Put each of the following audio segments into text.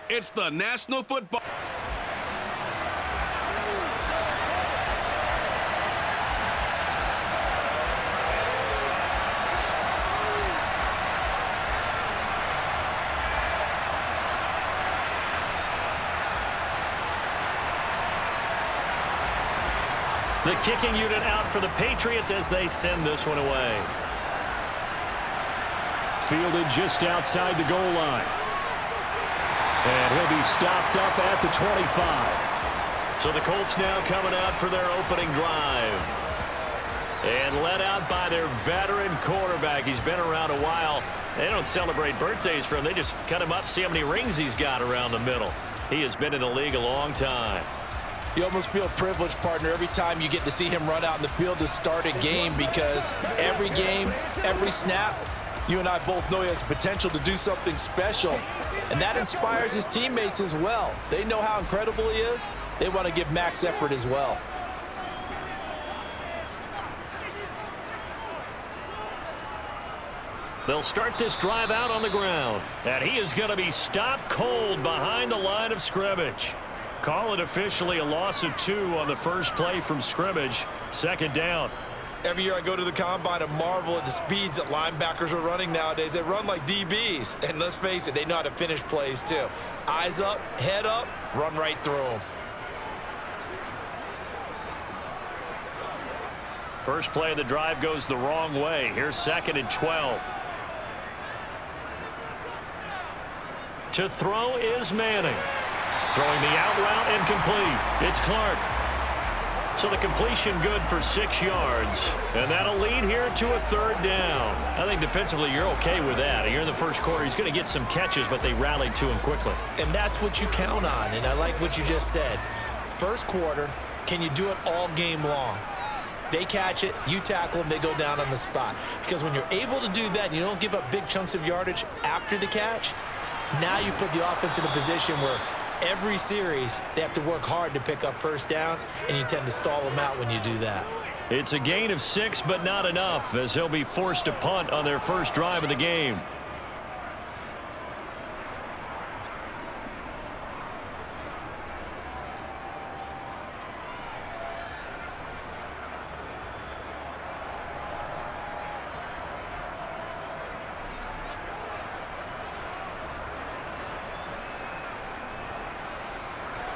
It's the National Football. The kicking unit out for the Patriots as they send this one away. Fielded just outside the goal line. And he'll be stopped up at the 25. So the Colts now coming out for their opening drive. And led out by their veteran quarterback. He's been around a while. They don't celebrate birthdays for him. They just cut him up, see how many rings he's got around the middle. He has been in the league a long time. You almost feel privileged, partner, every time you get to see him run out in the field to start a game, because every game, every snap, you and I both know he has potential to do something special. And that inspires his teammates as well. They know how incredible he is. They want to give max effort as well. They'll start this drive out on the ground. And he is going to be stopped cold behind the line of scrimmage. Call it officially a loss of 2 on the first play from scrimmage. Second down. Every year I go to the combine and marvel at the speeds that linebackers are running nowadays. They run like DBs. And let's face it, they know how to finish plays too. Eyes up, head up, run right through them. First play of the drive goes the wrong way. Here's 2nd and 12. To throw is Manning. Throwing the out route and complete. It's Clark. So the completion good for 6 yards. And that'll lead here to a 3rd down. I think defensively you're okay with that. Here in the first quarter, he's going to get some catches, but they rallied to him quickly. And that's what you count on. And I like what you just said. First quarter, can you do it all game long? They catch it, you tackle them, they go down on the spot. Because when you're able to do that and you don't give up big chunks of yardage after the catch, now you put the offense in a position where every series, they have to work hard to pick up first downs, and you tend to stall them out when you do that. It's a gain of 6, but not enough, as he'll be forced to punt on their first drive of the game.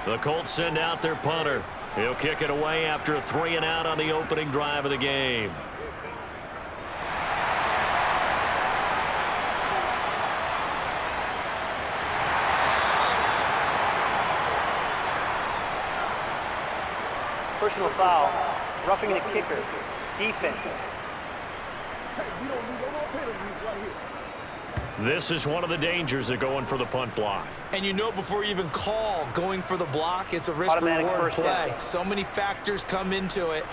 The Colts send out their punter. He'll kick it away after a 3 and out on the opening drive of the game. Personal foul, roughing the kicker, defense. This is one of the dangers of going for the punt block. And you know before you even call going for the block, it's a risk-reward play. So many factors come into it.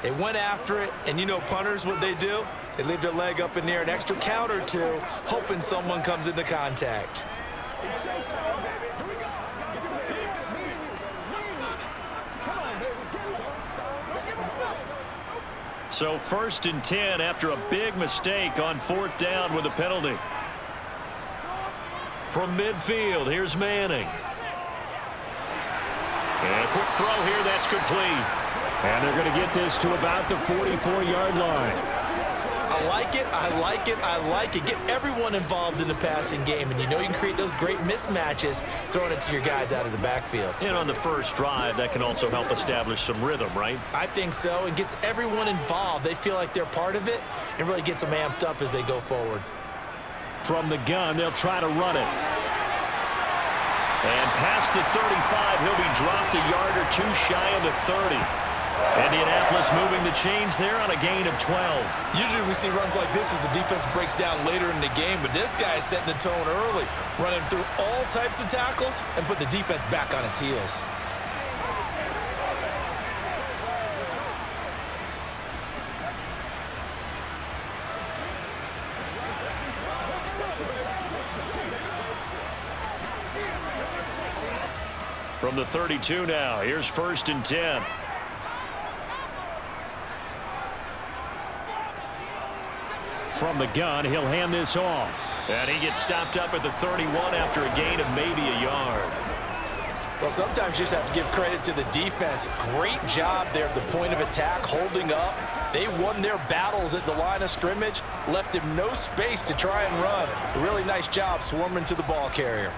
They went after it, and you know punters, what they do? They leave their leg up in the air an extra count or two, hoping someone comes into contact. So 1st and 10 after a big mistake on 4th down with a penalty. From midfield, here's Manning. And a quick throw here, that's complete. And they're going to get this to about the 44-yard line. I like it, I like it, I like it. Get everyone involved in the passing game, and you know you can create those great mismatches throwing it to your guys out of the backfield. And on the first drive, that can also help establish some rhythm, right? I think so, and gets everyone involved. They feel like they're part of it, and really gets them amped up as they go forward. From the gun, they'll try to run it. And past the 35, he'll be dropped a yard or 2 shy of the 30. Indianapolis moving the chains there on a gain of 12. Usually we see runs like this as the defense breaks down later in the game, but this guy is setting the tone early, running through all types of tackles and put the defense back on its heels. From the 32 now, here's 1st and 10. From the gun, he'll hand this off. And he gets stopped up at the 31 after a gain of maybe a yard. Well, sometimes you just have to give credit to the defense. Great job there at the point of attack, holding up. They won their battles at the line of scrimmage, left him no space to try and run. A really nice job swarming to the ball carrier.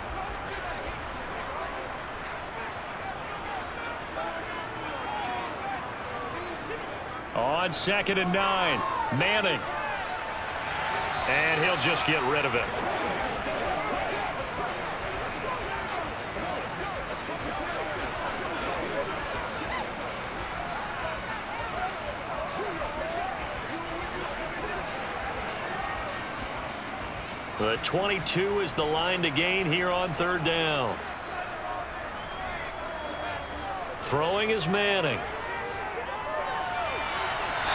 On 2nd and 9, Manning. And he'll just get rid of it. The 22 is the line to gain here on 3rd down. Throwing is Manning.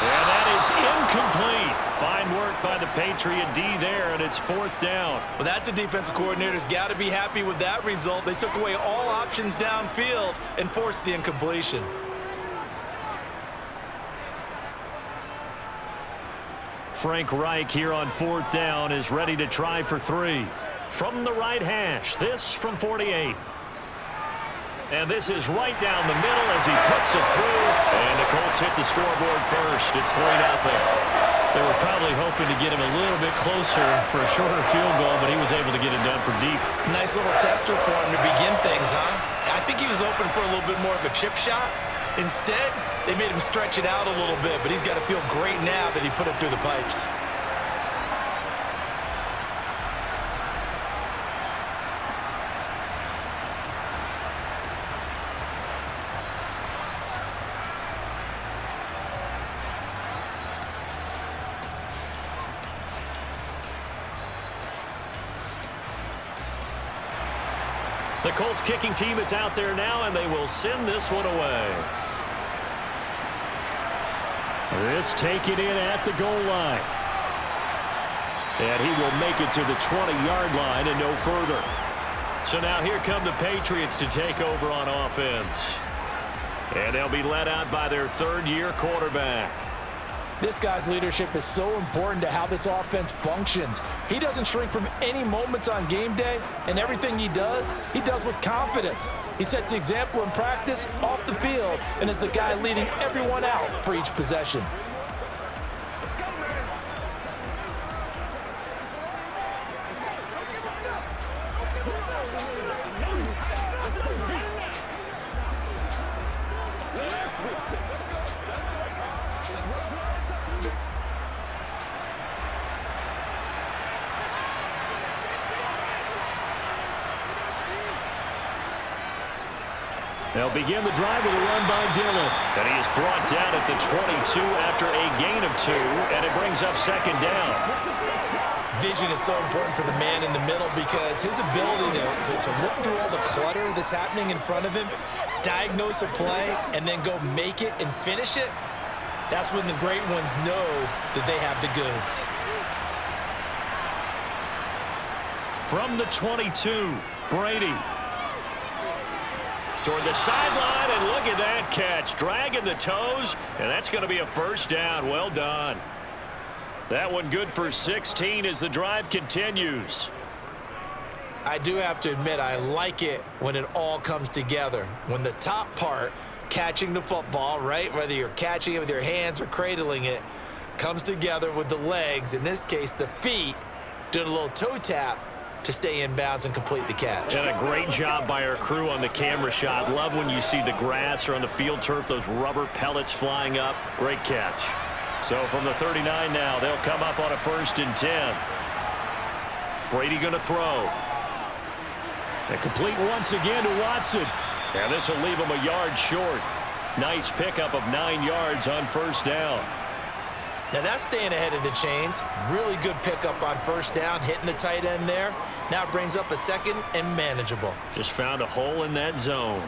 And that is incomplete. Fine work by the Patriot D there, and it's 4th down. Well, that's a defensive coordinator's got to be happy with that result. They took away all options downfield and forced the incompletion. Frank Reich here on 4th down is ready to try for 3. From the right hash, this from 48. And this is right down the middle as he puts it through. And the Colts hit the scoreboard first. It's 3-0. They were probably hoping to get him a little bit closer for a shorter field goal, but he was able to get it done from deep. Nice little tester for him to begin things, huh? I think he was open for a little bit more of a chip shot. Instead, they made him stretch it out a little bit, but he's got to feel great now that he put it through the pipes. The Colts kicking team is out there now, and they will send this one away. This taken in at the goal line. And he will make it to the 20-yard line and no further. So now here come the Patriots to take over on offense. And they'll be led out by their 3rd-year quarterback. This guy's leadership is so important to how this offense functions. He doesn't shrink from any moments on game day, and everything he does with confidence. He sets the example in practice, off the field, and is the guy leading everyone out for each possession. They'll begin the drive with a run by Dillon. And he is brought down at the 22 after a gain of 2, and it brings up 2nd down. Vision is so important for the man in the middle because his ability to look through all the clutter that's happening in front of him, diagnose a play, and then go make it and finish it, that's when the great ones know that they have the goods. From the 22, Brady. Toward the sideline, and look at that catch. Dragging the toes, and that's going to be a 1st down. Well done. That one good for 16 as the drive continues. I do have to admit, I like it when it all comes together. When the top part, catching the football, right, whether you're catching it with your hands or cradling it, comes together with the legs, in this case the feet, doing a little toe tap to stay in bounds and complete the catch. And a great job by our crew on the camera shot. Love when you see the grass or on the field turf, those rubber pellets flying up. Great catch. So from the 39 now, they'll come up on a 1st and 10. Brady going to throw. And complete once again to Watson. And this will leave him a yard short. Nice pickup of 9 yards on 1st down. Now that's staying ahead of the chains. Really good pickup on 1st down, hitting the tight end there. Now it brings up a 2nd and manageable. Just found a hole in that zone.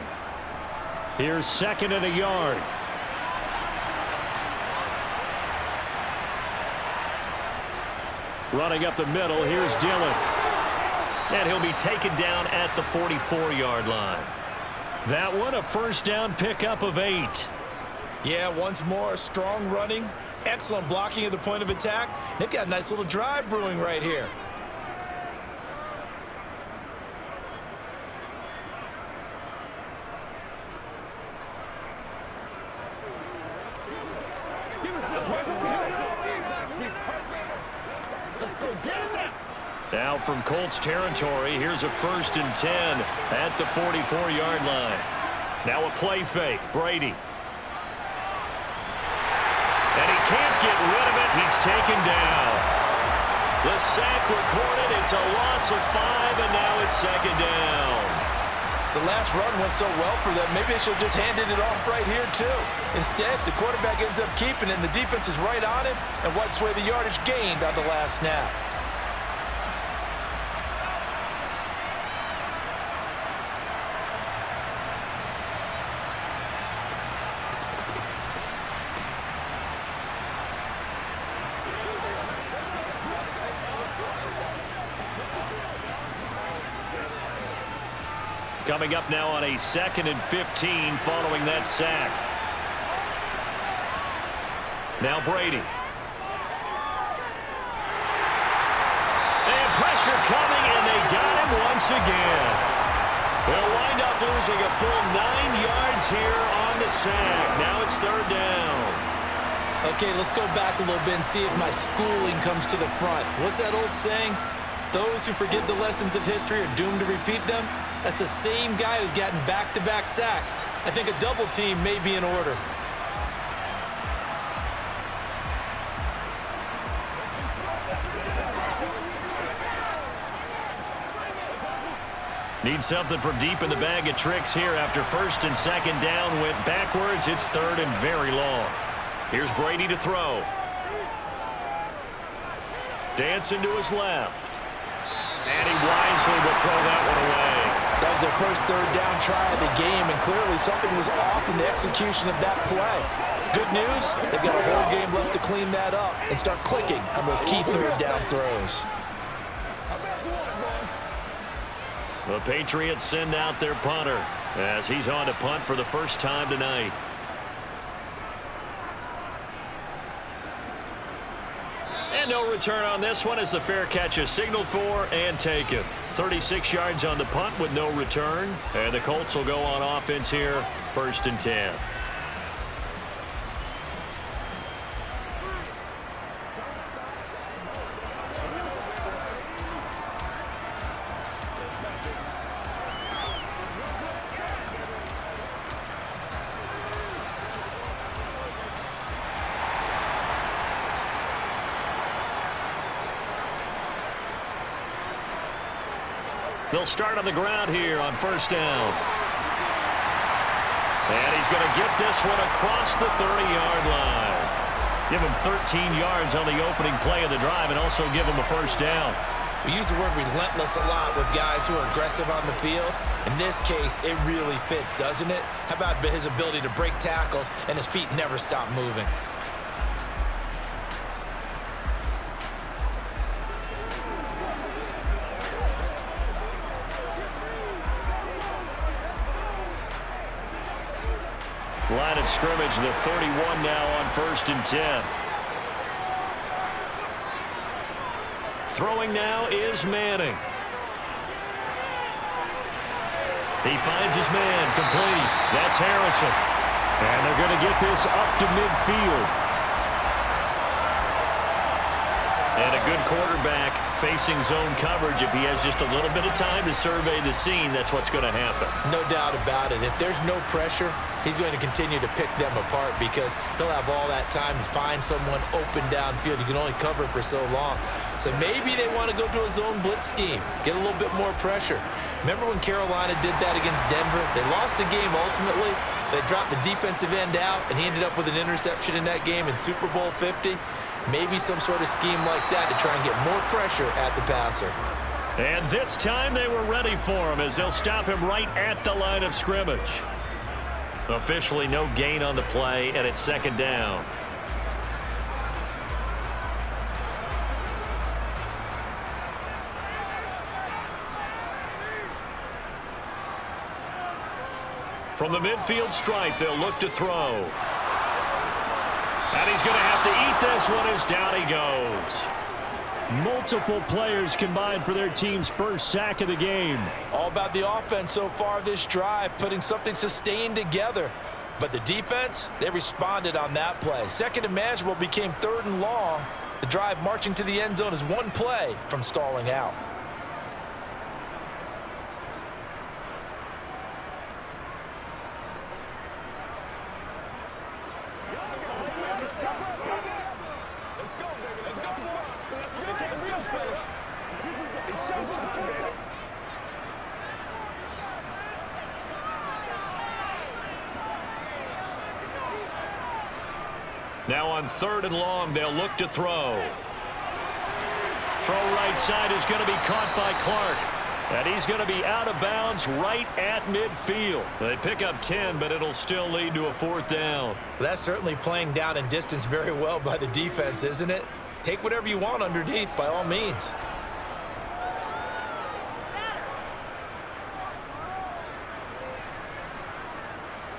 Here's 2nd and a yard. Running up the middle, here's Dillon. And he'll be taken down at the 44-yard line. That one, a 1st down pickup of 8. Yeah, once more, strong running. Excellent blocking at the point of attack. They've got a nice little drive brewing right here. Now from Colts territory, here's a 1st and 10 at the 44-yard line. Now a play fake, Brady. And he can't get rid of it. He's taken down. The sack recorded. It's a loss of 5, and now it's 2nd down. The last run went so well for them, maybe they should have just handed it off right here, too. Instead, the quarterback ends up keeping it, and the defense is right on him and wipes away the yardage gained on the last snap. Coming up now on a 2nd and 15 following that sack. Now Brady. And pressure coming, and they got him once again. They'll wind up losing a full 9 yards here on the sack. Now it's 3rd down. Okay, let's go back a little bit and see if my schooling comes to the front. What's that old saying? Those who forget the lessons of history are doomed to repeat them. That's the same guy who's gotten back-to-back sacks. I think a double team may be in order. Need something from deep in the bag of tricks here after 1st and 2nd down went backwards. It's 3rd and very long. Here's Brady to throw. Dancing to his left. And he wisely will throw that one away. That was their first 3rd down try of the game, and clearly something was off in the execution of that play. Good news, they've got a whole game left to clean that up and start clicking on those key 3rd down throws. The Patriots send out their punter as he's on to punt for the first time tonight. And no return on this one as the fair catch is signaled for and taken. 36 yards on the punt with no return. And the Colts will go on offense here, 1st and 10. They'll start on the ground here on 1st down. And he's going to get this one across the 30-yard line. Give him 13 yards on the opening play of the drive and also give him a 1st down. We use the word relentless a lot with guys who are aggressive on the field. In this case, it really fits, doesn't it? How about his ability to break tackles and his feet never stop moving? Line of scrimmage, the 31 now on 1st and 10. Throwing now is Manning. He finds his man, complete. That's Harrison. And they're going to get this up to midfield. And a good quarterback facing zone coverage. If he has just a little bit of time to survey the scene, that's what's going to happen. No doubt about it. If there's no pressure, he's going to continue to pick them apart because he'll have all that time to find someone open downfield. You can only cover for so long. So maybe they want to go to a zone blitz scheme, get a little bit more pressure. Remember when Carolina did that against Denver? They lost the game ultimately. They dropped the defensive end out, and he ended up with an interception in that game in Super Bowl 50. Maybe some sort of scheme like that to try and get more pressure at the passer. And this time they were ready for him as they'll stop him right at the line of scrimmage. Officially no gain on the play, and it's 2nd down. From the midfield stripe, they'll look to throw. And he's going to have to eat this one as down he goes. Multiple players combined for their team's first sack of the game. All about the offense so far this drive, putting something sustained together. But the defense, they responded on that play. Second and manageable became third and long. The drive marching to the end zone is one play from stalling out. Now on third and long, they'll look to throw. Throw right side is going to be caught by Clark. And he's going to be out of bounds right at midfield. They pick up 10, but it'll still lead to a fourth down. That's certainly playing down in distance very well by the defense, isn't it? Take whatever you want underneath, by all means.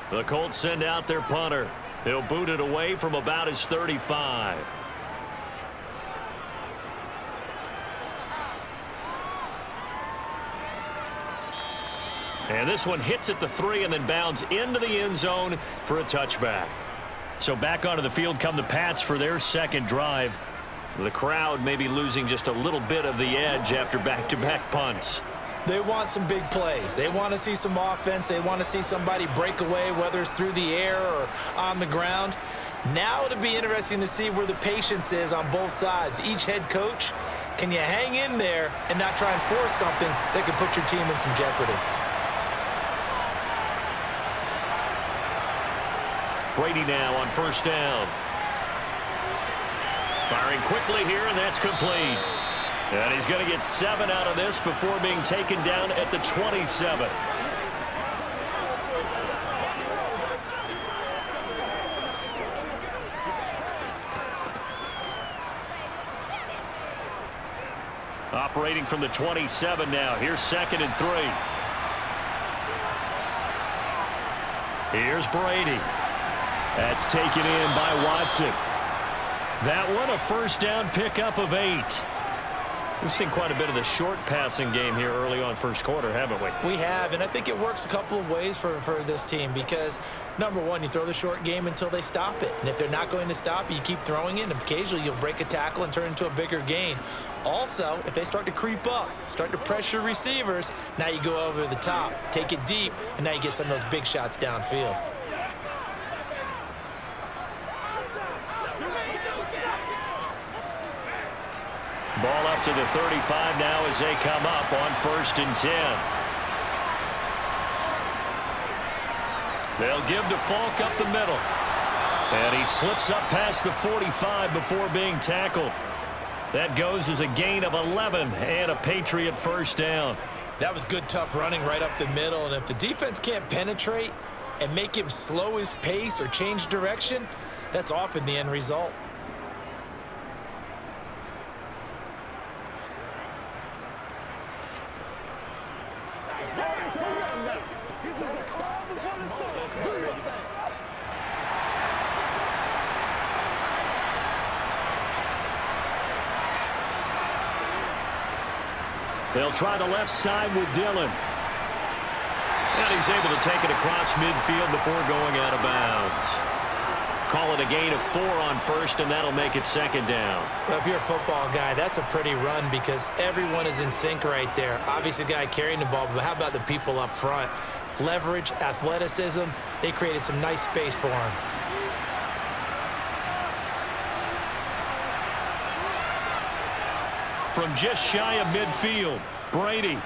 The Colts send out their punter. He'll boot it away from about his 35. And this one hits at the 3 and then bounds into the end zone for a touchback. So back onto the field come the Pats for their second drive. The crowd may be losing just a little bit of the edge after back-to-back punts. They want some big plays. They want to see some offense. They want to see somebody break away, whether it's through the air or on the ground. Now it'll be interesting to see where the patience is on both sides. Each head coach, can you hang in there and not try and force something that could put your team in some jeopardy? Brady now on first down. Firing quickly here, and that's complete. And he's going to get 7 out of this before being taken down at the 27. Operating from the 27 now. Here's 2nd and 3. Here's Brady. That's taken in by Watson. That one a first down pickup of 8. We've seen quite a bit of the short passing game here early on first quarter, haven't we? We have, and I think it works a couple of ways for this team because, number one, you throw the short game until they stop it. And if they're not going to stop it, you keep throwing it, and occasionally you'll break a tackle and turn into a bigger gain. Also, if they start to creep up, start to pressure receivers, now you go over the top, take it deep, and now you get some of those big shots downfield. Ball up to the 35 now as they come up on 1st and 10. They'll give to Falk up the middle. And he slips up past the 45 before being tackled. That goes as a gain of 11 and a Patriot first down. That was good, tough running right up the middle. And if the defense can't penetrate and make him slow his pace or change direction, that's often the end result. They'll try the left side with Dillon. And he's able to take it across midfield before going out of bounds. Call it a gain of 4 on 1st, and that'll make it 2nd down. Well, if you're a football guy, that's a pretty run because everyone is in sync right there. Obviously, the guy carrying the ball, but how about the people up front? Leverage, athleticism, they created some nice space for him. From just shy of midfield, Brady.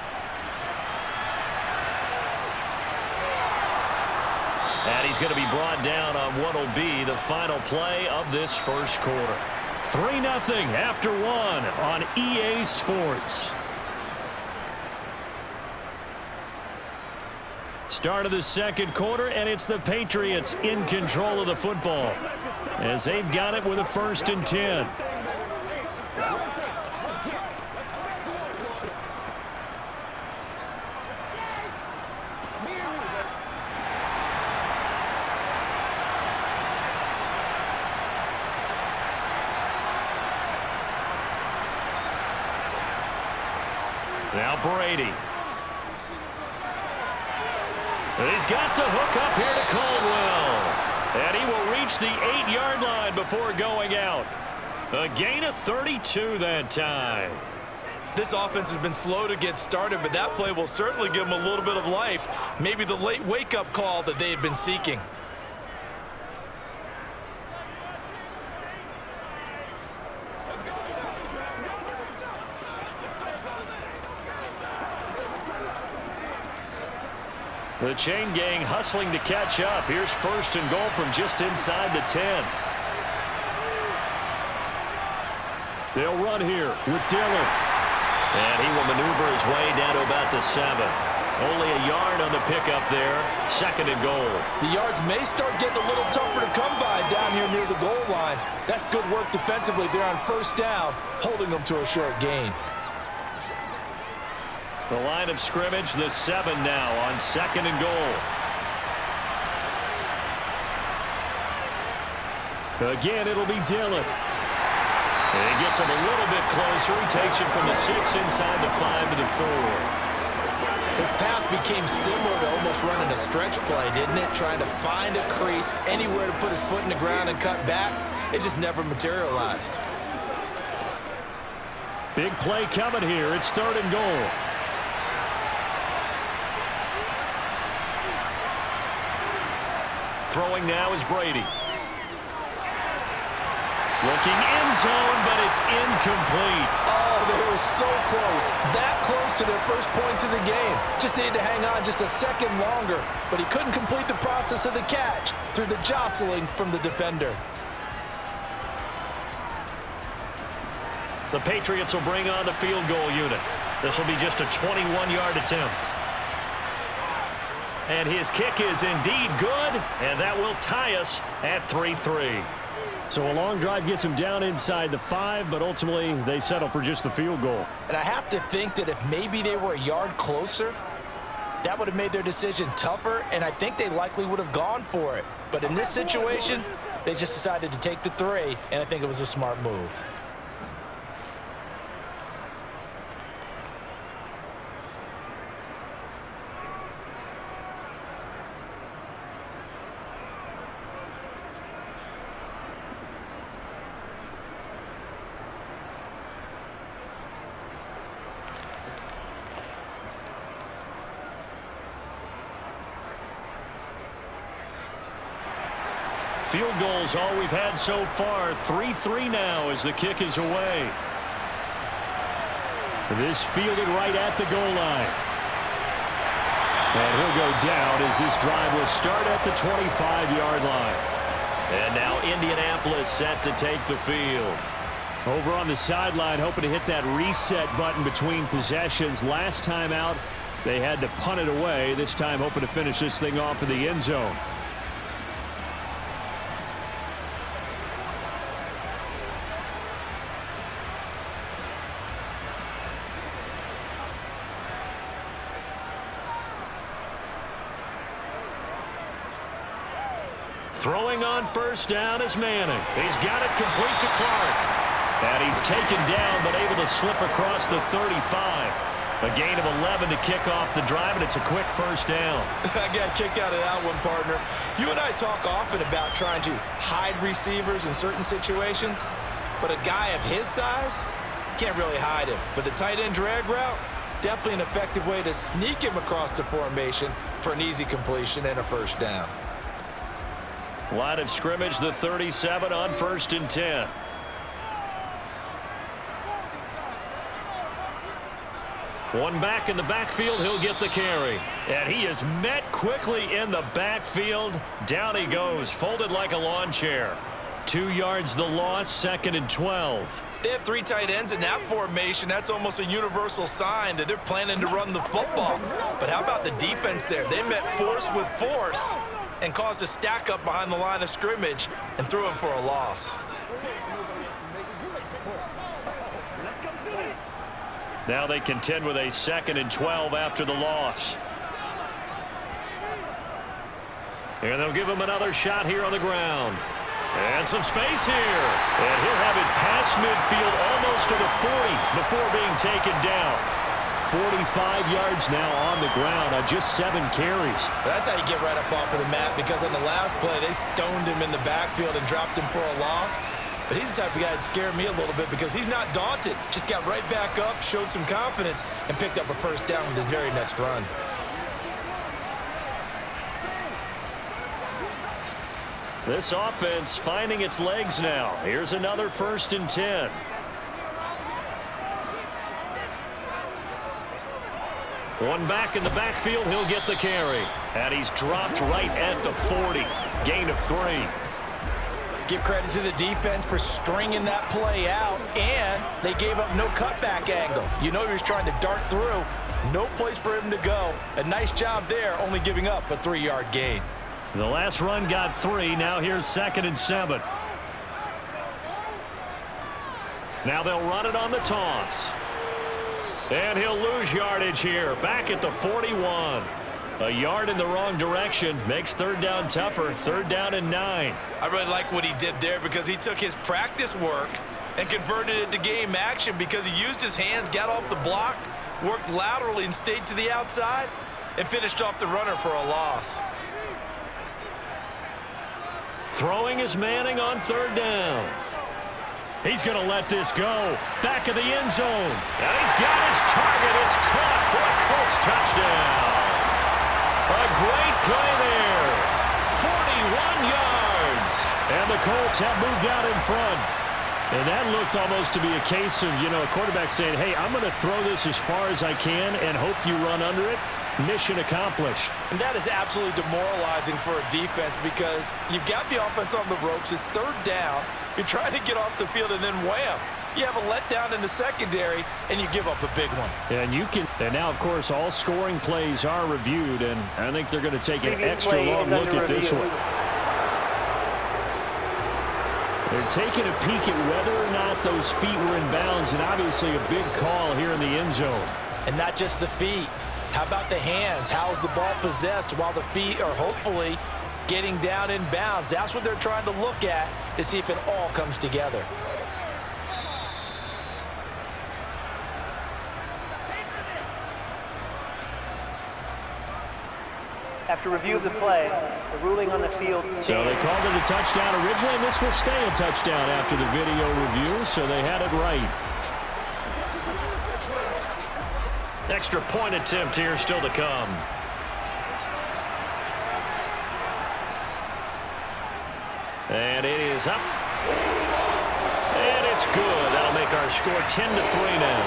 And he's going to be brought down on what will be the final play of this first quarter. 3-0 after 1 on EA Sports. Start of the second quarter, and it's the Patriots in control of the football as they've got it with a 1st and 10. Now Brady. He's got to hook up here to Caldwell. And he will reach the 8-yard line before going out. A gain of 32 that time. This offense has been slow to get started, but that play will certainly give them a little bit of life. Maybe the late wake-up call that they had been seeking. The chain gang hustling to catch up. Here's 1st and goal from just inside the 10. They'll run here with Dillon. And he will maneuver his way down to about the 7. Only a yard on the pickup there. 2nd and goal. The yards may start getting a little tougher to come by down here near the goal line. That's good work defensively there on 1st down, holding them to a short gain. The line of scrimmage, the 7 now on 2nd and goal. Again, it'll be Dillon. And he gets him a little bit closer. He takes it from the 6 inside the 5 to the 4. His path became similar to almost running a stretch play, didn't it? Trying to find a crease, anywhere to put his foot in the ground and cut back. It just never materialized. Big play coming here. It's 3rd and goal. Throwing now is Brady. Looking end zone, but it's incomplete. Oh, they were so close. That close to their first points of the game. Just needed to hang on just a second longer. But he couldn't complete the process of the catch through the jostling from the defender. The Patriots will bring on the field goal unit. This will be just a 21-yard attempt. And his kick is indeed good, and that will tie us at 3-3. So a long drive gets them down inside the 5, but ultimately they settle for just the field goal. And I have to think that if maybe they were a yard closer, that would have made their decision tougher, and I think they likely would have gone for it. But in this situation, they just decided to take the 3, and I think it was a smart move. Field goals all we've had so far. 3-3 now as the kick is away. This fielded right at the goal line. And he'll go down as this drive will start at the 25-yard line. And now Indianapolis set to take the field. Over on the sideline, hoping to hit that reset button between possessions. Last time out, they had to punt it away. This time hoping to finish this thing off in the end zone. Throwing on 1st down is Manning. He's got it complete to Clark. And he's taken down, but able to slip across the 35. A gain of 11 to kick off the drive, and it's a quick 1st down. I got a kick out of that one, partner. You and I talk often about trying to hide receivers in certain situations, but a guy of his size, you can't really hide him. But the tight end drag route, definitely an effective way to sneak him across the formation for an easy completion and a 1st down. Line of scrimmage, the 37 on 1st and 10. One back in the backfield, he'll get the carry. And he is met quickly in the backfield. Down he goes, folded like a lawn chair. 2 yards the loss, 2nd and 12. They have 3 tight ends in that formation. That's almost a universal sign that they're planning to run the football. But how about the defense there? They met force with force and caused a stack up behind the line of scrimmage and threw him for a loss. Now they contend with a 2nd and 12 after the loss. And they'll give him another shot here on the ground. And some space here. And he'll have it past midfield almost to the 40 before being taken down. 45 yards now on the ground on just 7 carries. That's how you get right up off of the mat, because on the last play, they stoned him in the backfield and dropped him for a loss. But he's the type of guy that scared me a little bit because he's not daunted. Just got right back up, showed some confidence, and picked up a first down with his very next run. This offense finding its legs now. Here's another 1st and 10. One back in the backfield, he'll get the carry. And he's dropped right at the 40. Gain of 3. Give credit to the defense for stringing that play out, and they gave up no cutback angle. You know he was trying to dart through. No place for him to go. A nice job there, only giving up a 3-yard gain. The last run got 3. Now here's 2nd and 7. Now they'll run it on the toss. And he'll lose yardage here. Back at the 41. A yard in the wrong direction makes 3rd down tougher. 3rd down and 9. I really like what he did there because he took his practice work and converted it to game action because he used his hands, got off the block, worked laterally and stayed to the outside, and finished off the runner for a loss. Throwing is Manning on 3rd down. He's going to let this go. Back of the end zone. And he's got his target. It's caught for a Colts touchdown. A great play there. 41 yards. And the Colts have moved out in front. And that looked almost to be a case of, a quarterback saying, hey, I'm going to throw this as far as I can and hope you run under it. Mission accomplished. And that is absolutely demoralizing for a defense because you've got the offense on the ropes. It's 3rd down. You're trying to get off the field, and then wham, you have a letdown in the secondary, and you give up a big one. And now, of course, all scoring plays are reviewed, and I think they're going to take an extra long look at this one. They're taking a peek at whether or not those feet were in bounds, and obviously a big call here in the end zone. And not just the feet. How about the hands? How's the ball possessed while the feet are hopefully getting down in bounds? That's what they're trying to look at to see if it all comes together. After review of the play, the ruling on the field. So they called it a touchdown originally, and this will stay a touchdown after the video review, so they had it right. Extra point attempt here still to come. And it is up. And it's good. That'll make our score 10-3 now.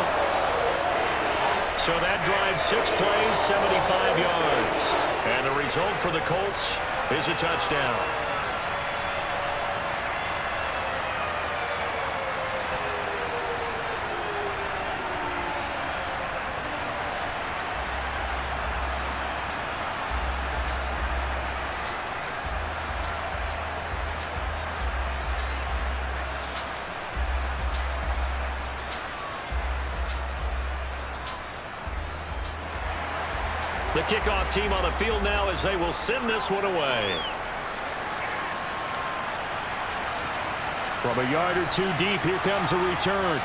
So that drives 6 plays, 75 yards. And the result for the Colts is a touchdown. The kickoff team on the field now as they will send this one away. From a yard or 2 deep, here comes a return.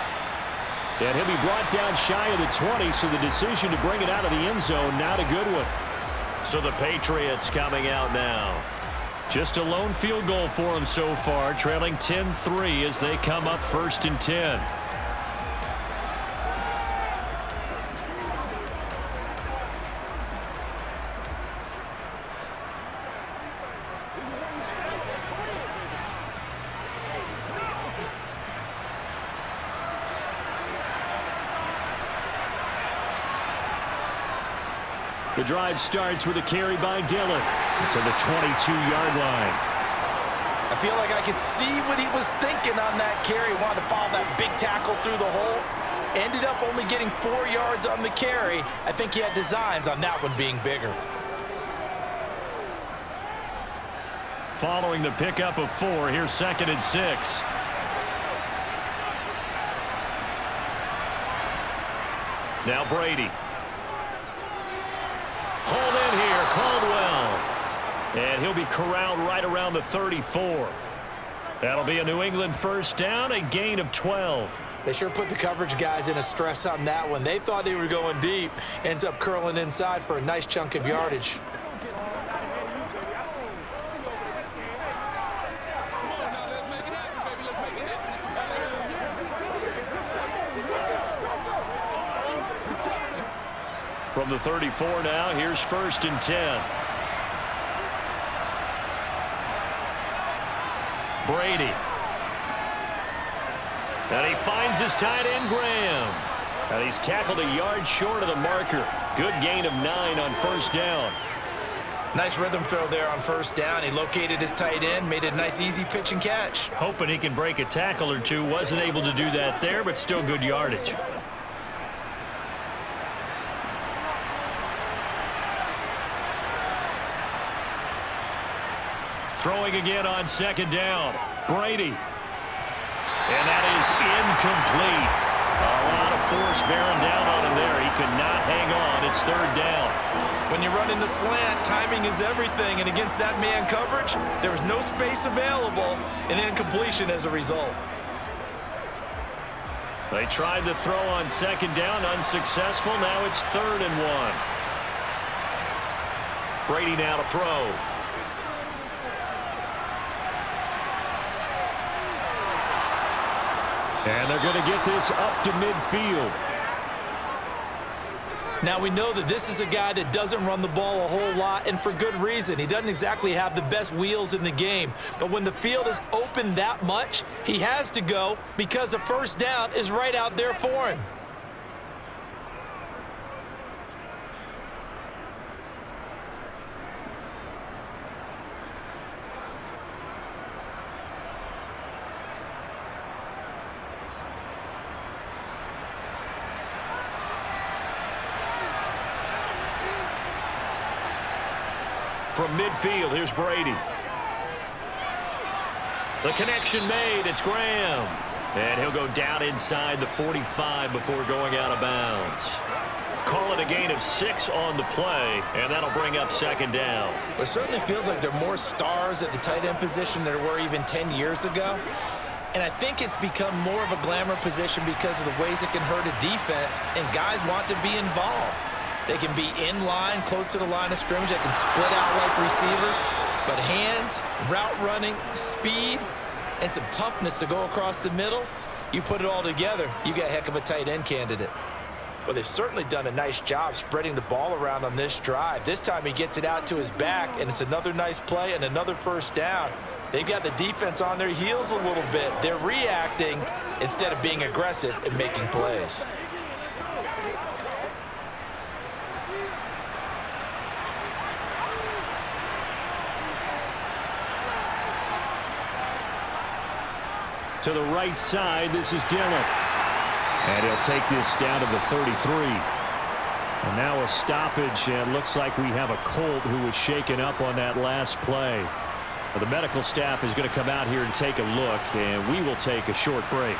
And he'll be brought down shy of the 20, so the decision to bring it out of the end zone, not a good one. So the Patriots coming out now. Just a lone field goal for them so far, trailing 10-3 as they come up 1st and 10. The drive starts with a carry by Dillon to the 22-yard line. I feel like I could see what he was thinking on that carry. Wanted to follow that big tackle through the hole. Ended up only getting 4 yards on the carry. I think he had designs on that one being bigger. Following the pickup of 4, here's 2nd and 6. Now Brady. Hold in here, Caldwell. And he'll be corralled right around the 34. That'll be a New England first down, a gain of 12. They sure put the coverage guys in a stress on that one. They thought they were going deep. Ends up curling inside for a nice chunk of yardage. From the 34 now, here's 1st and 10. Brady. And he finds his tight end, Graham. And he's tackled a yard short of the marker. Good gain of 9 on 1st down. Nice rhythm throw there on 1st down. He located his tight end, made it a nice easy pitch and catch. Hoping he can break a tackle or two. Wasn't able to do that there, but still good yardage. Throwing again on 2nd down. Brady. And that is incomplete. A lot of force bearing down on him there. He could not hang on. It's 3rd down. When you run into slant, timing is everything. And against that man coverage, there was no space available, and incompletion as a result. They tried the throw on 2nd down, unsuccessful. Now it's 3rd and 1. Brady now to throw. And they're going to get this up to midfield. Now we know that this is a guy that doesn't run the ball a whole lot, and for good reason. He doesn't exactly have the best wheels in the game. But when the field is open that much, he has to go because the 1st down is right out there for him. From midfield, here's Brady. The connection made. It's Graham. And he'll go down inside the 45 before going out of bounds. Call it a gain of 6 on the play, and that'll bring up 2nd down. It certainly feels like there are more stars at the tight end position than there were even 10 years ago. And I think it's become more of a glamour position because of the ways it can hurt a defense, and guys want to be involved. They can be in line, close to the line of scrimmage. They can split out like receivers. But hands, route running, speed, and some toughness to go across the middle, you put it all together, you got a heck of a tight end candidate. Well, they've certainly done a nice job spreading the ball around on this drive. This time he gets it out to his back, and it's another nice play and another 1st down. They've got the defense on their heels a little bit. They're reacting instead of being aggressive and making plays. To the right side, this is Dillon. And he'll take this down to the 33. And now a stoppage, and looks like we have a Colt who was shaken up on that last play. Well, the medical staff is going to come out here and take a look, and we will take a short break.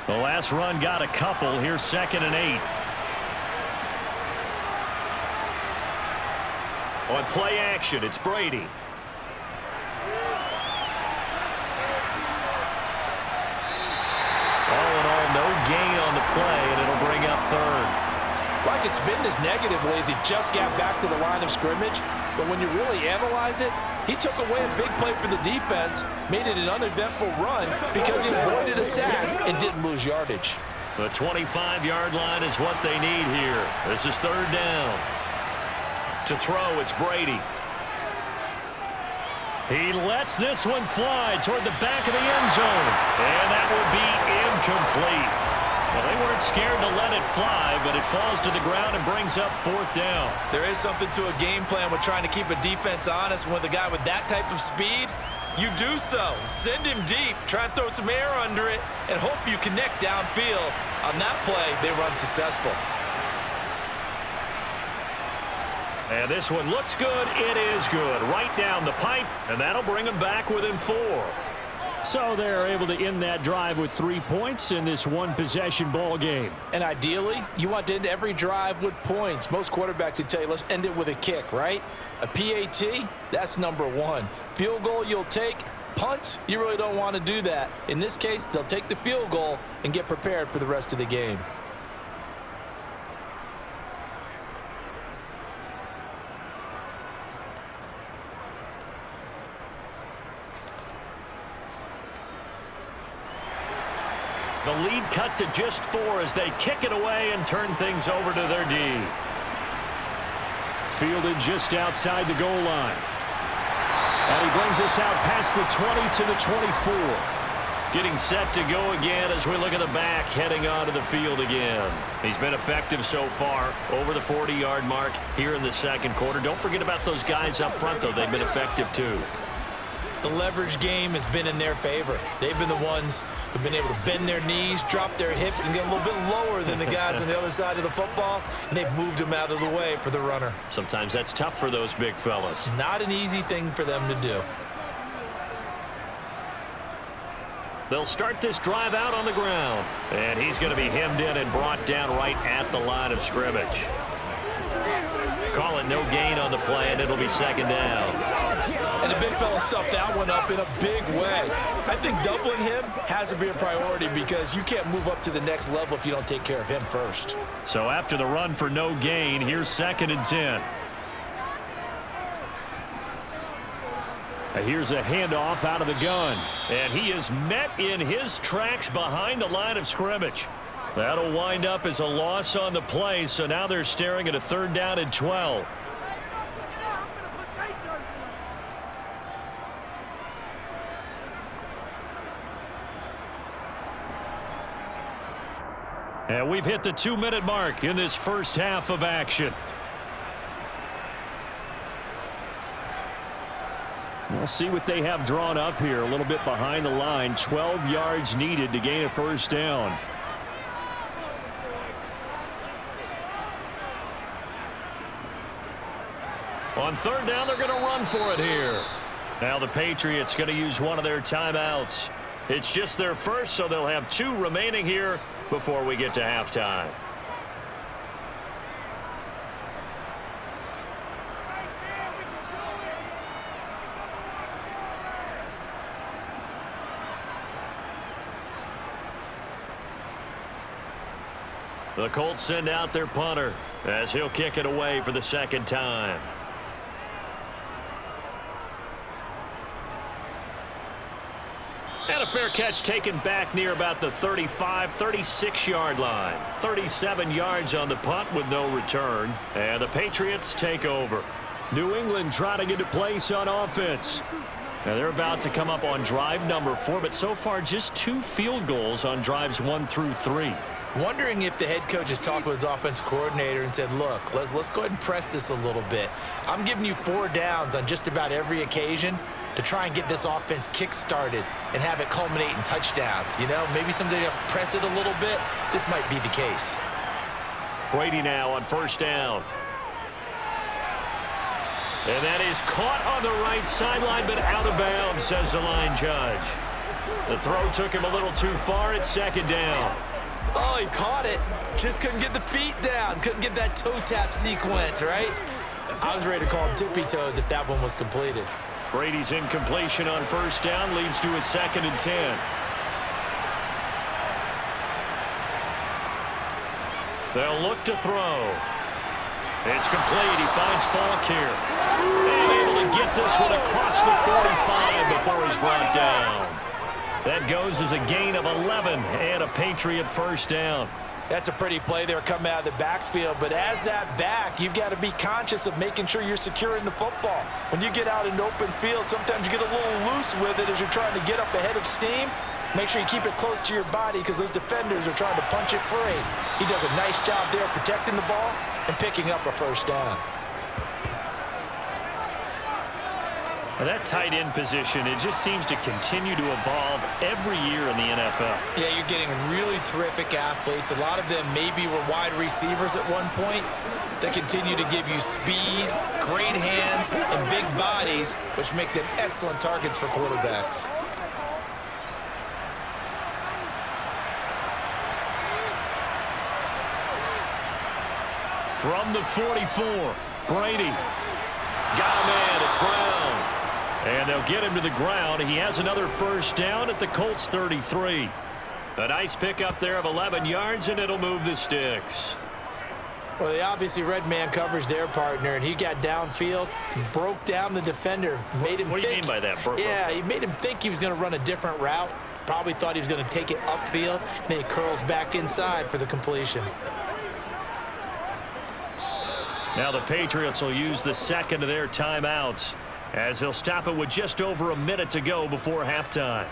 The last run got a couple. Here's 2nd and 8. On play action, it's Brady. All in all, no gain on the play, and it'll bring up 3rd. Like it's been this negative ways, he just got back to the line of scrimmage. But when you really analyze it, he took away a big play for the defense, made it an uneventful run because he avoided a sack and didn't lose yardage. The 25-yard line is what they need here. This is 3rd down. To throw, it's Brady. He lets this one fly toward the back of the end zone. And that will be incomplete. Well, they weren't scared to let it fly, but it falls to the ground and brings up 4th down. There is something to a game plan with trying to keep a defense honest. With a guy with that type of speed, you do so. Send him deep. Try and throw some air under it and hope you connect downfield. On that play, they run successful. And this one looks good. It is good. Right down the pipe, and that'll bring them back within 4. So they're able to end that drive with 3 points in this one-possession ball game. And ideally, you want to end every drive with points. Most quarterbacks would tell you, let's end it with a kick, right? A PAT, that's number 1. Field goal you'll take. Punts, you really don't want to do that. In this case, they'll take the field goal and get prepared for the rest of the game. The lead cut to just 4 as they kick it away and turn things over to their D. Fielded just outside the goal line. And he brings us out past the 20 to the 24. Getting set to go again as we look at the back, heading onto the field again. He's been effective so far, over the 40-yard mark here in the second quarter. Don't forget about those guys up front, though. They've been effective, too. The leverage game has been in their favor. They've been the ones who've been able to bend their knees, drop their hips, and get a little bit lower than the guys on the other side of the football, and they've moved them out of the way for the runner. Sometimes that's tough for those big fellas. Not an easy thing for them to do. They'll start this drive out on the ground, and he's going to be hemmed in and brought down right at the line of scrimmage. Call it no gain on the play, and it'll be second down. And the big fella stuffed that one up in a big way. I think doubling him has to be a priority because you can't move up to the next level if you don't take care of him first. So after the run for no gain, here's 2nd and 10. Here's a handoff out of the gun. And he is met in his tracks behind the line of scrimmage. That'll wind up as a loss on the play, so now they're staring at a 3rd down and 12. And we've hit the 2-minute mark in this first half of action. We'll see what they have drawn up here. A little bit behind the line. 12 yards needed to gain a 1st down. On 3rd down, they're going to run for it here. Now the Patriots going to use one of their timeouts. It's just their first, so they'll have 2 remaining here before we get to halftime. The Colts send out their punter as he'll kick it away for the 2nd time. And a fair catch taken back near about the 35, 36-yard line. 37 yards on the punt with no return. And the Patriots take over. New England trying to get a place on offense. Now they're about to come up on drive number 4, but so far just 2 field goals on drives 1 through 3. Wondering if the head coach has talked with his offensive coordinator and said, look, let's go ahead and press this a little bit. I'm giving you 4 downs on just about every occasion to try and get this offense kick-started and have it culminate in touchdowns. You know, maybe someday to press it a little bit. This might be the case. Brady now on 1st down. And that is caught on the right sideline, but out of bounds, says the line judge. The throw took him a little too far. It's 2nd down. Oh, he caught it. Just couldn't get the feet down. Couldn't get that toe tap sequence, right? I was ready to call him tippy toes if that one was completed. Brady's incompletion on 1st down leads to a 2nd and 10. They'll look to throw. It's complete. He finds Falk here. And able to get this one across the 45 before he's brought down. That goes as a gain of 11 and a Patriot 1st down. That's a pretty play there coming out of the backfield, but as that back, you've got to be conscious of making sure you're securing the football. When you get out in open field, sometimes you get a little loose with it as you're trying to get up ahead of steam. Make sure you keep it close to your body because those defenders are trying to punch it free. He does a nice job there protecting the ball and picking up a 1st down. Well, that tight end position, it just seems to continue to evolve every year in the NFL. Yeah, you're getting really terrific athletes. A lot of them maybe were wide receivers at one point that continue to give you speed, great hands, and big bodies, which make them excellent targets for quarterbacks. From the 44, Brady. Got a man, it's Brown. And they'll get him to the ground. He has another first down at the Colts 33. A nice pickup there of 11 yards, and it'll move the sticks. Well, they obviously read man coverage their partner, and he got downfield, broke down the defender, made him What do you mean by that, Burko? Yeah, he made him think he was going to run a different route. Probably thought he was going to take it upfield. Then he curls back inside for the completion. Now the Patriots will use the second of their timeouts as they'll stop it with just over a minute to go before halftime.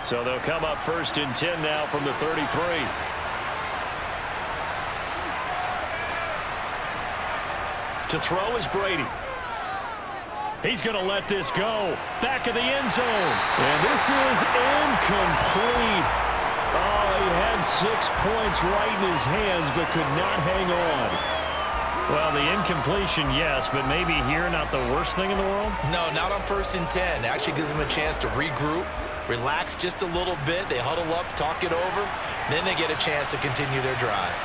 So they'll come up 1st and 10 now from the 33. To throw is Brady. He's going to let this go. Back of the end zone. And this is incomplete. Oh, he had 6 points right in his hands but could not hang on. Well, the incompletion, yes, but maybe here not the worst thing in the world? No, not on 1st and 10. Actually gives them a chance to regroup, relax just a little bit. They huddle up, talk it over. Then they get a chance to continue their drive.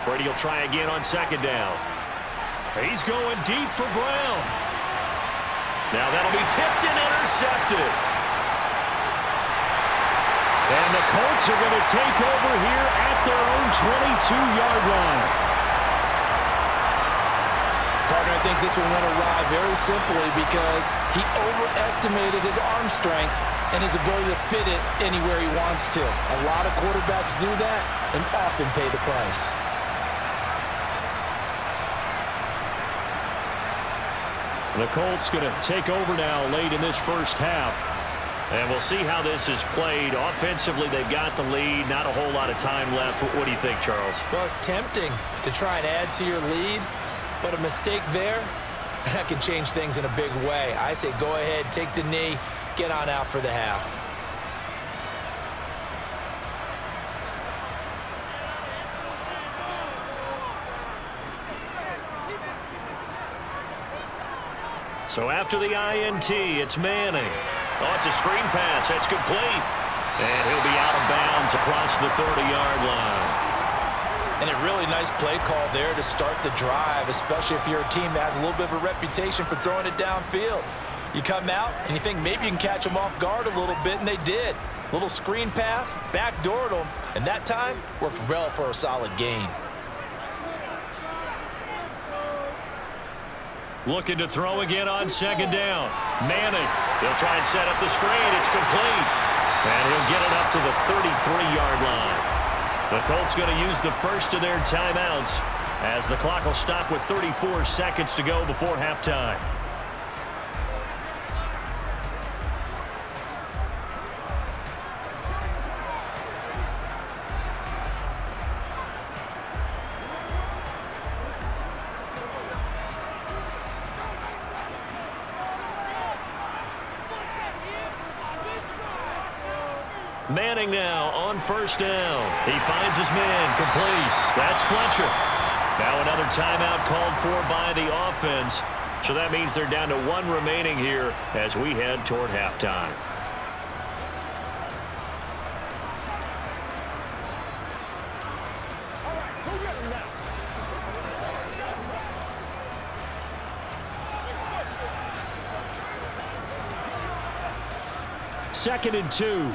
Brady will try again on 2nd down. He's going deep for Brown. Now that'll be tipped and intercepted. And the Colts are going to take over here at their own 22-yard line. Partner, I think this one went awry very simply because he overestimated his arm strength and his ability to fit it anywhere he wants to. A lot of quarterbacks do that and often pay the price. The Colts going to take over now late in this first half. And we'll see how this is played. Offensively, they've got the lead. Not a whole lot of time left. What do you think, Charles? Well, it's tempting to try and add to your lead, but a mistake there, that can change things in a big way. I say go ahead, take the knee, get on out for the half. So after the INT, it's Manning. Oh, it's a screen pass. That's complete. And he'll be out of bounds across the 30-yard line. And a really nice play call there to start the drive, especially if you're a team that has a little bit of a reputation for throwing it downfield. You come out and you think maybe you can catch them off guard a little bit, and they did. Little screen pass, backdoored them, and that time worked well for a solid gain. Looking to throw again on 2nd down. Manning, he'll try and set up the screen. It's complete. And he'll get it up to the 33-yard line. The Colts going to use the first of their timeouts as the clock will stop with 34 seconds to go before halftime. Manning now on 1st down. He finds his man complete. That's Fletcher. Now another timeout called for by the offense. So that means they're down to 1 remaining here as we head toward halftime. Second and 2.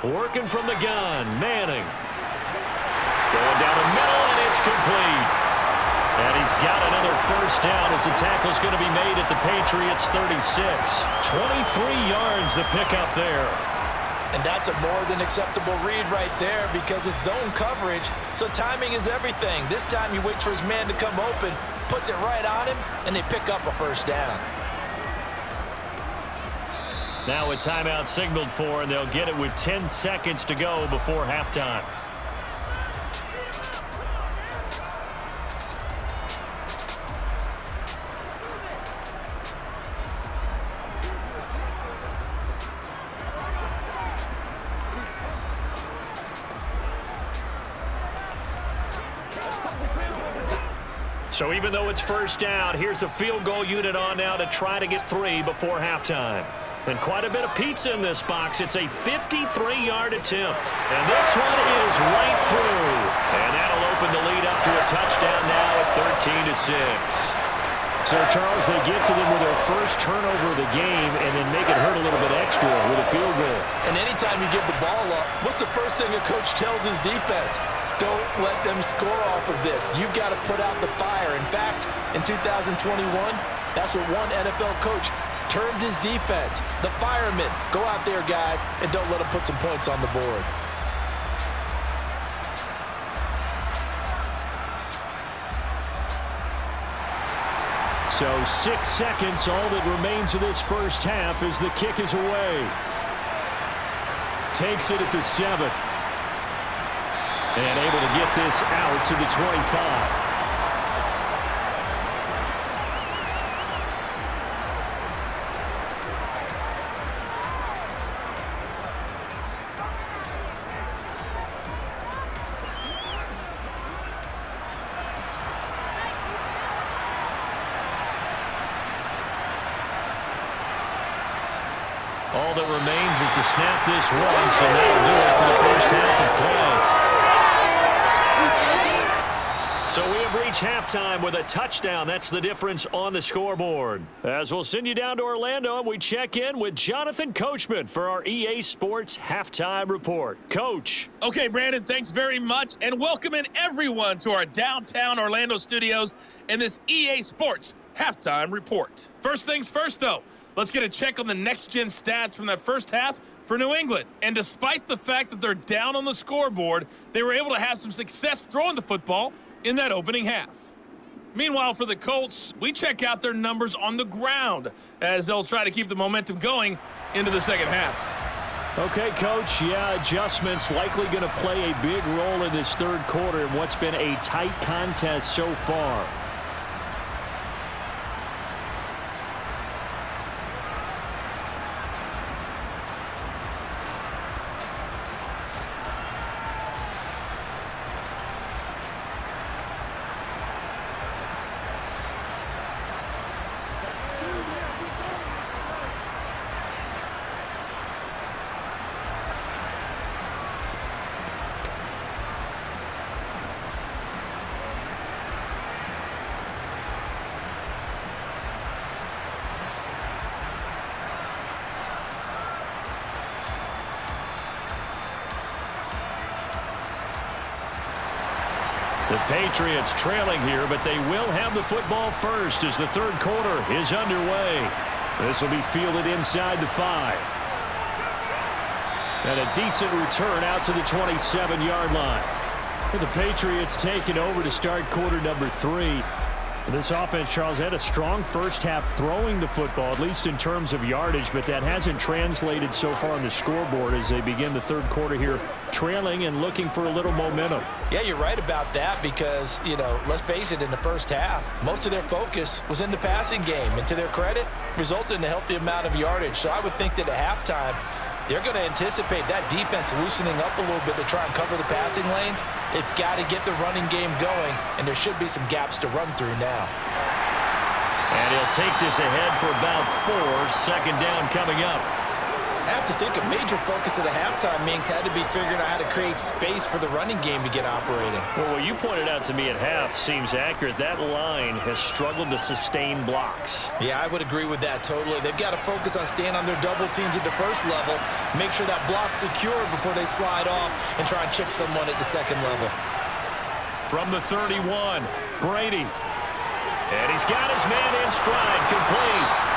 Working from the gun, Manning. Going down the middle, and it's complete. And he's got another first down as the tackle's going to be made at the Patriots 36. 23 yards the pickup there. And that's a more than acceptable read right there because it's zone coverage, so timing is everything. This time he waits for his man to come open, puts it right on him, and they pick up a first down. Now a timeout signaled for, and they'll get it with 10 seconds to go before halftime. So even though it's first down, here's the field goal unit on now to try to get 3 before halftime. And quite a bit of pizza in this box. It's a 53-yard attempt. And this one is right through. And that'll open the lead up to a touchdown now at 13-6. So, Charles, they get to them with their first turnover of the game and then make it hurt a little bit extra with a field goal. And anytime you give the ball up, what's the first thing a coach tells his defense? Don't let them score off of this. You've got to put out the fire. In fact, in 2021, that's what one NFL coach termed his defense. The firemen. Go out there, guys, and don't let them put some points on the board. So 6 seconds, all that remains of this first half as the kick is away. Takes it at the 7. And able to get this out to the 25. All that remains is to snap this one, so that'll do it for the first half of play. So we have reached halftime with a touchdown. That's the difference on the scoreboard. As we'll send you down to Orlando, and we check in with Jonathan Coachman for our EA Sports Halftime Report. Coach. Okay, Brandon, thanks very much, and welcome in everyone to our downtown Orlando studios and this EA Sports Halftime Report. First things first, though, let's get a check on the next-gen stats from that first half for New England. And despite the fact that they're down on the scoreboard, they were able to have some success throwing the football in that opening half. Meanwhile, for the Colts, we check out their numbers on the ground as they'll try to keep the momentum going into the second half. Okay, Coach, adjustments likely going to play a big role in this third quarter in what's been a tight contest so far. The Patriots trailing here, but they will have the football first as the third quarter is underway. This will be fielded inside the 5. And a decent return out to the 27-yard line. For the Patriots taking over to start quarter number 3. This offense, Charles, had a strong first half throwing the football, at least in terms of yardage, but that hasn't translated so far on the scoreboard as they begin the third quarter here, trailing and looking for a little momentum. Yeah, you're right about that because, let's face it, in the first half, most of their focus was in the passing game. And to their credit, resulted in a healthy amount of yardage. So I would think that at halftime, they're going to anticipate that defense loosening up a little bit to try and cover the passing lanes. They've got to get the running game going, and there should be some gaps to run through now. And he'll take this ahead for about 4. Second down coming up. I have to think a major focus of the halftime, Minks, had to be figuring out how to create space for the running game to get operating. Well, what you pointed out to me at half seems accurate. That line has struggled to sustain blocks. Yeah, I would agree with that totally. They've got to focus on staying on their double teams at the first level, make sure that block's secure before they slide off and try and chip someone at the second level. From the 31, Brady. And he's got his man in stride, complete.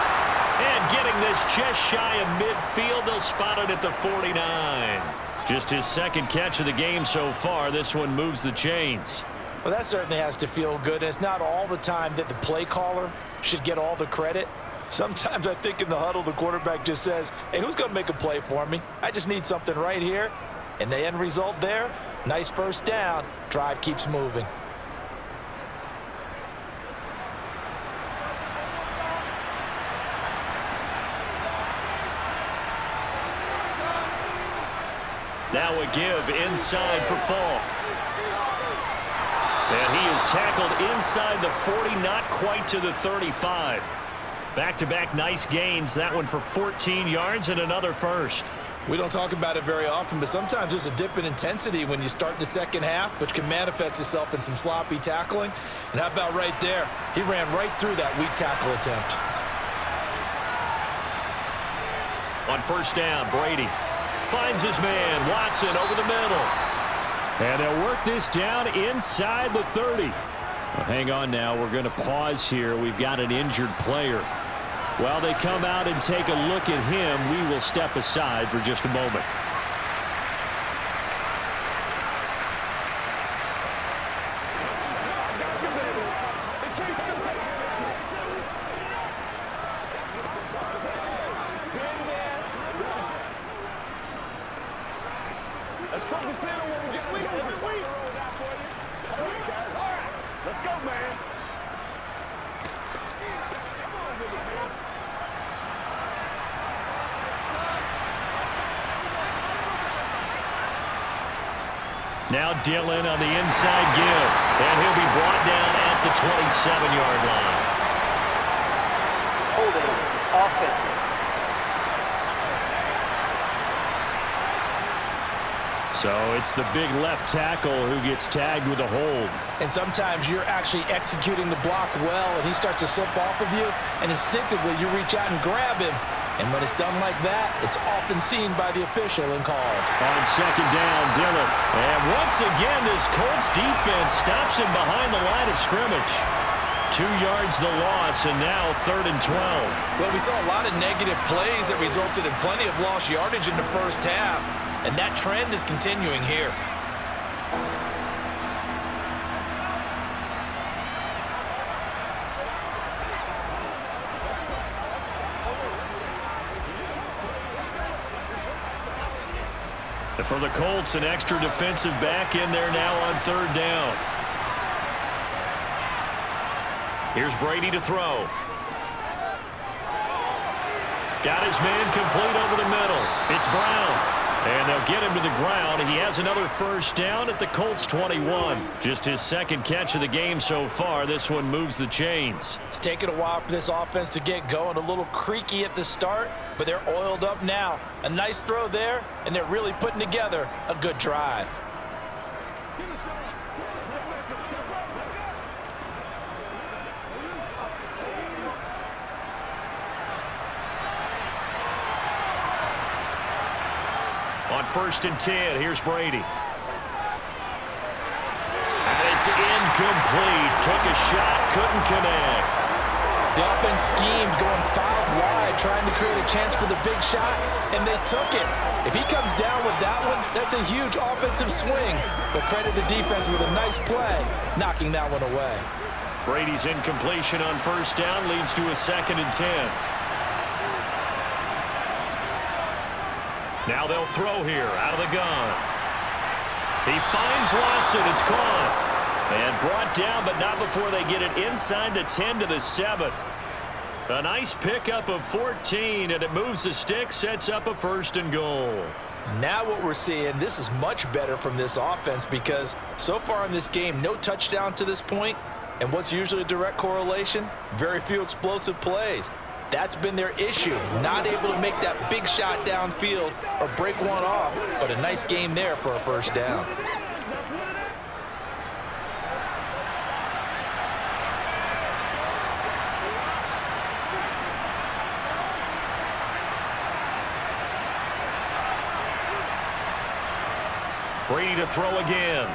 And getting this just shy of midfield, they'll spot it at the 49. Just his second catch of the game so far. This one moves the chains. Well, that certainly has to feel good. And it's not all the time that the play caller should get all the credit. Sometimes I think in the huddle, the quarterback just says, hey, who's going to make a play for me? I just need something right here. And the end result there, nice first down. Drive keeps moving. Now a give inside for Falk. And he is tackled inside the 40, not quite to the 35. Back-to-back nice gains. That one for 14 yards and another first. We don't talk about it very often, but sometimes there's a dip in intensity when you start the second half, which can manifest itself in some sloppy tackling. And how about right there? He ran right through that weak tackle attempt. On first down, Brady finds his man, Watson, over the middle. And they'll work this down inside the 30. Well, hang on now. We're going to pause here. We've got an injured player. While they come out and take a look at him, we will step aside for just a moment. Let's focus in on what we got to do every week. All right, guys. All right. Let's go, man. Now Dillon on the inside give. And he'll be brought down at the 27-yard line. Holding offense. So it's the big left tackle who gets tagged with a hold. And sometimes you're actually executing the block well, and he starts to slip off of you, and instinctively you reach out and grab him. And when it's done like that, it's often seen by the official and called. On second down, Dillon. And once again, this Colts defense stops him behind the line of scrimmage. 2 yards the loss, and now 3rd and 12. Well, we saw a lot of negative plays that resulted in plenty of lost yardage in the first half, and that trend is continuing here. And for the Colts, an extra defensive back in there now on 3rd down. Here's Brady to throw. Got his man complete over the middle. It's Brown. And they'll get him to the ground. He has another first down at the Colts 21. Just his second catch of the game so far. This one moves the chains. It's taken a while for this offense to get going. A little creaky at the start, but they're oiled up now. A nice throw there, and they're really putting together a good drive. On 1st and 10, here's Brady. And it's incomplete. Took a shot, couldn't connect. The offense schemed, going 5 wide, trying to create a chance for the big shot, and they took it. If he comes down with that one, that's a huge offensive swing. But credit the defense with a nice play, knocking that one away. Brady's incompletion on 1st down leads to a 2nd and 10. Now they'll throw here out of the gun. He finds Watson. It's caught. And brought down, but not before they get it inside the 10 to the 7. A nice pickup of 14, and it moves the stick, sets up a 1st and goal. Now what we're seeing, this is much better from this offense because so far in this game, no touchdown to this point. And what's usually a direct correlation? Very few explosive plays. That's been their issue, not able to make that big shot downfield or break one off, but a nice game there for a 1st down. Brady to throw again.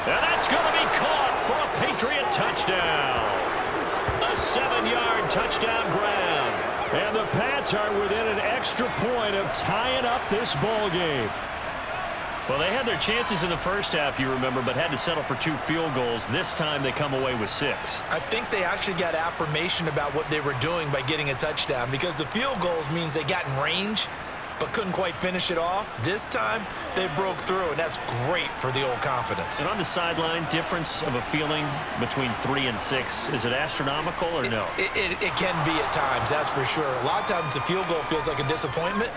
And that's going to be caught for a Patriot touchdown. A 7-yard touchdown ground. And the Pats are within an extra point of tying up this ball game. Well, they had their chances in the first half, you remember, but had to settle for 2 field goals. This time they come away with 6. I think they actually got affirmation about what they were doing by getting a touchdown, because the field goals means they got in range but couldn't quite finish it off. This time they broke through, and that's great for the old confidence. And on the sideline, difference of a feeling between 3 and 6, is it astronomical or no? It can be at times, that's for sure. A lot of times the field goal feels like a disappointment.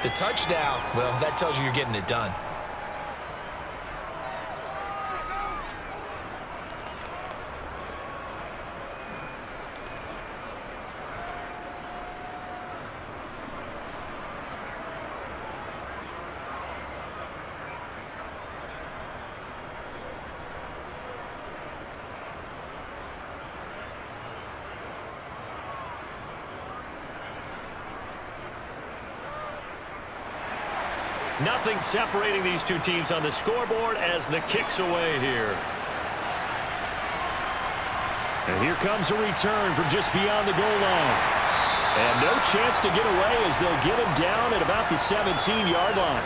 The touchdown, well, that tells you you're getting it done. Nothing separating these two teams on the scoreboard as the kick's away here. And here comes a return from just beyond the goal line. And no chance to get away as they'll get him down at about the 17-yard line.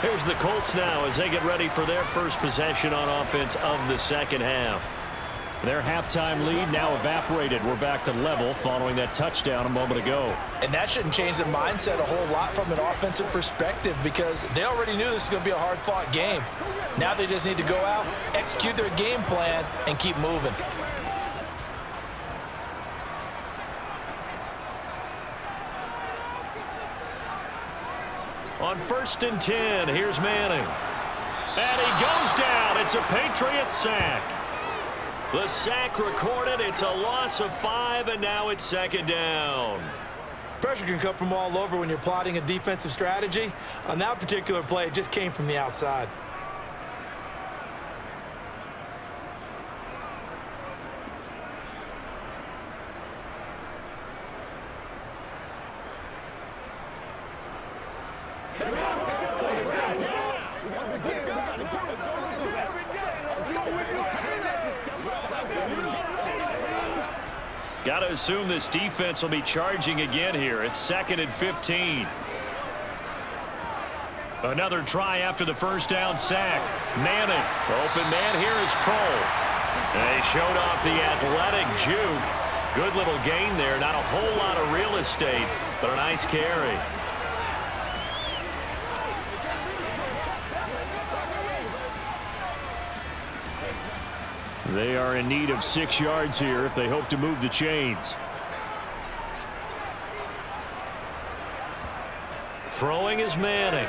Here's the Colts now as they get ready for their first possession on offense of the second half. Their halftime lead now evaporated. We're back to level following that touchdown a moment ago. And that shouldn't change the mindset a whole lot from an offensive perspective, because they already knew this was going to be a hard-fought game. Now they just need to go out, execute their game plan, and keep moving. On 1st and 10, here's Manning. And he goes down. It's a Patriots sack. The sack recorded. It's a loss of 5, and now it's 2nd down. Pressure can come from all over when you're plotting a defensive strategy. On that particular play, it just came from the outside. Got to assume this defense will be charging again here. It's 2nd and 15. Another try after the first down sack. Manning, open man here is Pro. They showed off the athletic juke. Good little gain there. Not a whole lot of real estate, but a nice carry. They are in need of 6 yards here if they hope to move the chains. Throwing is Manning.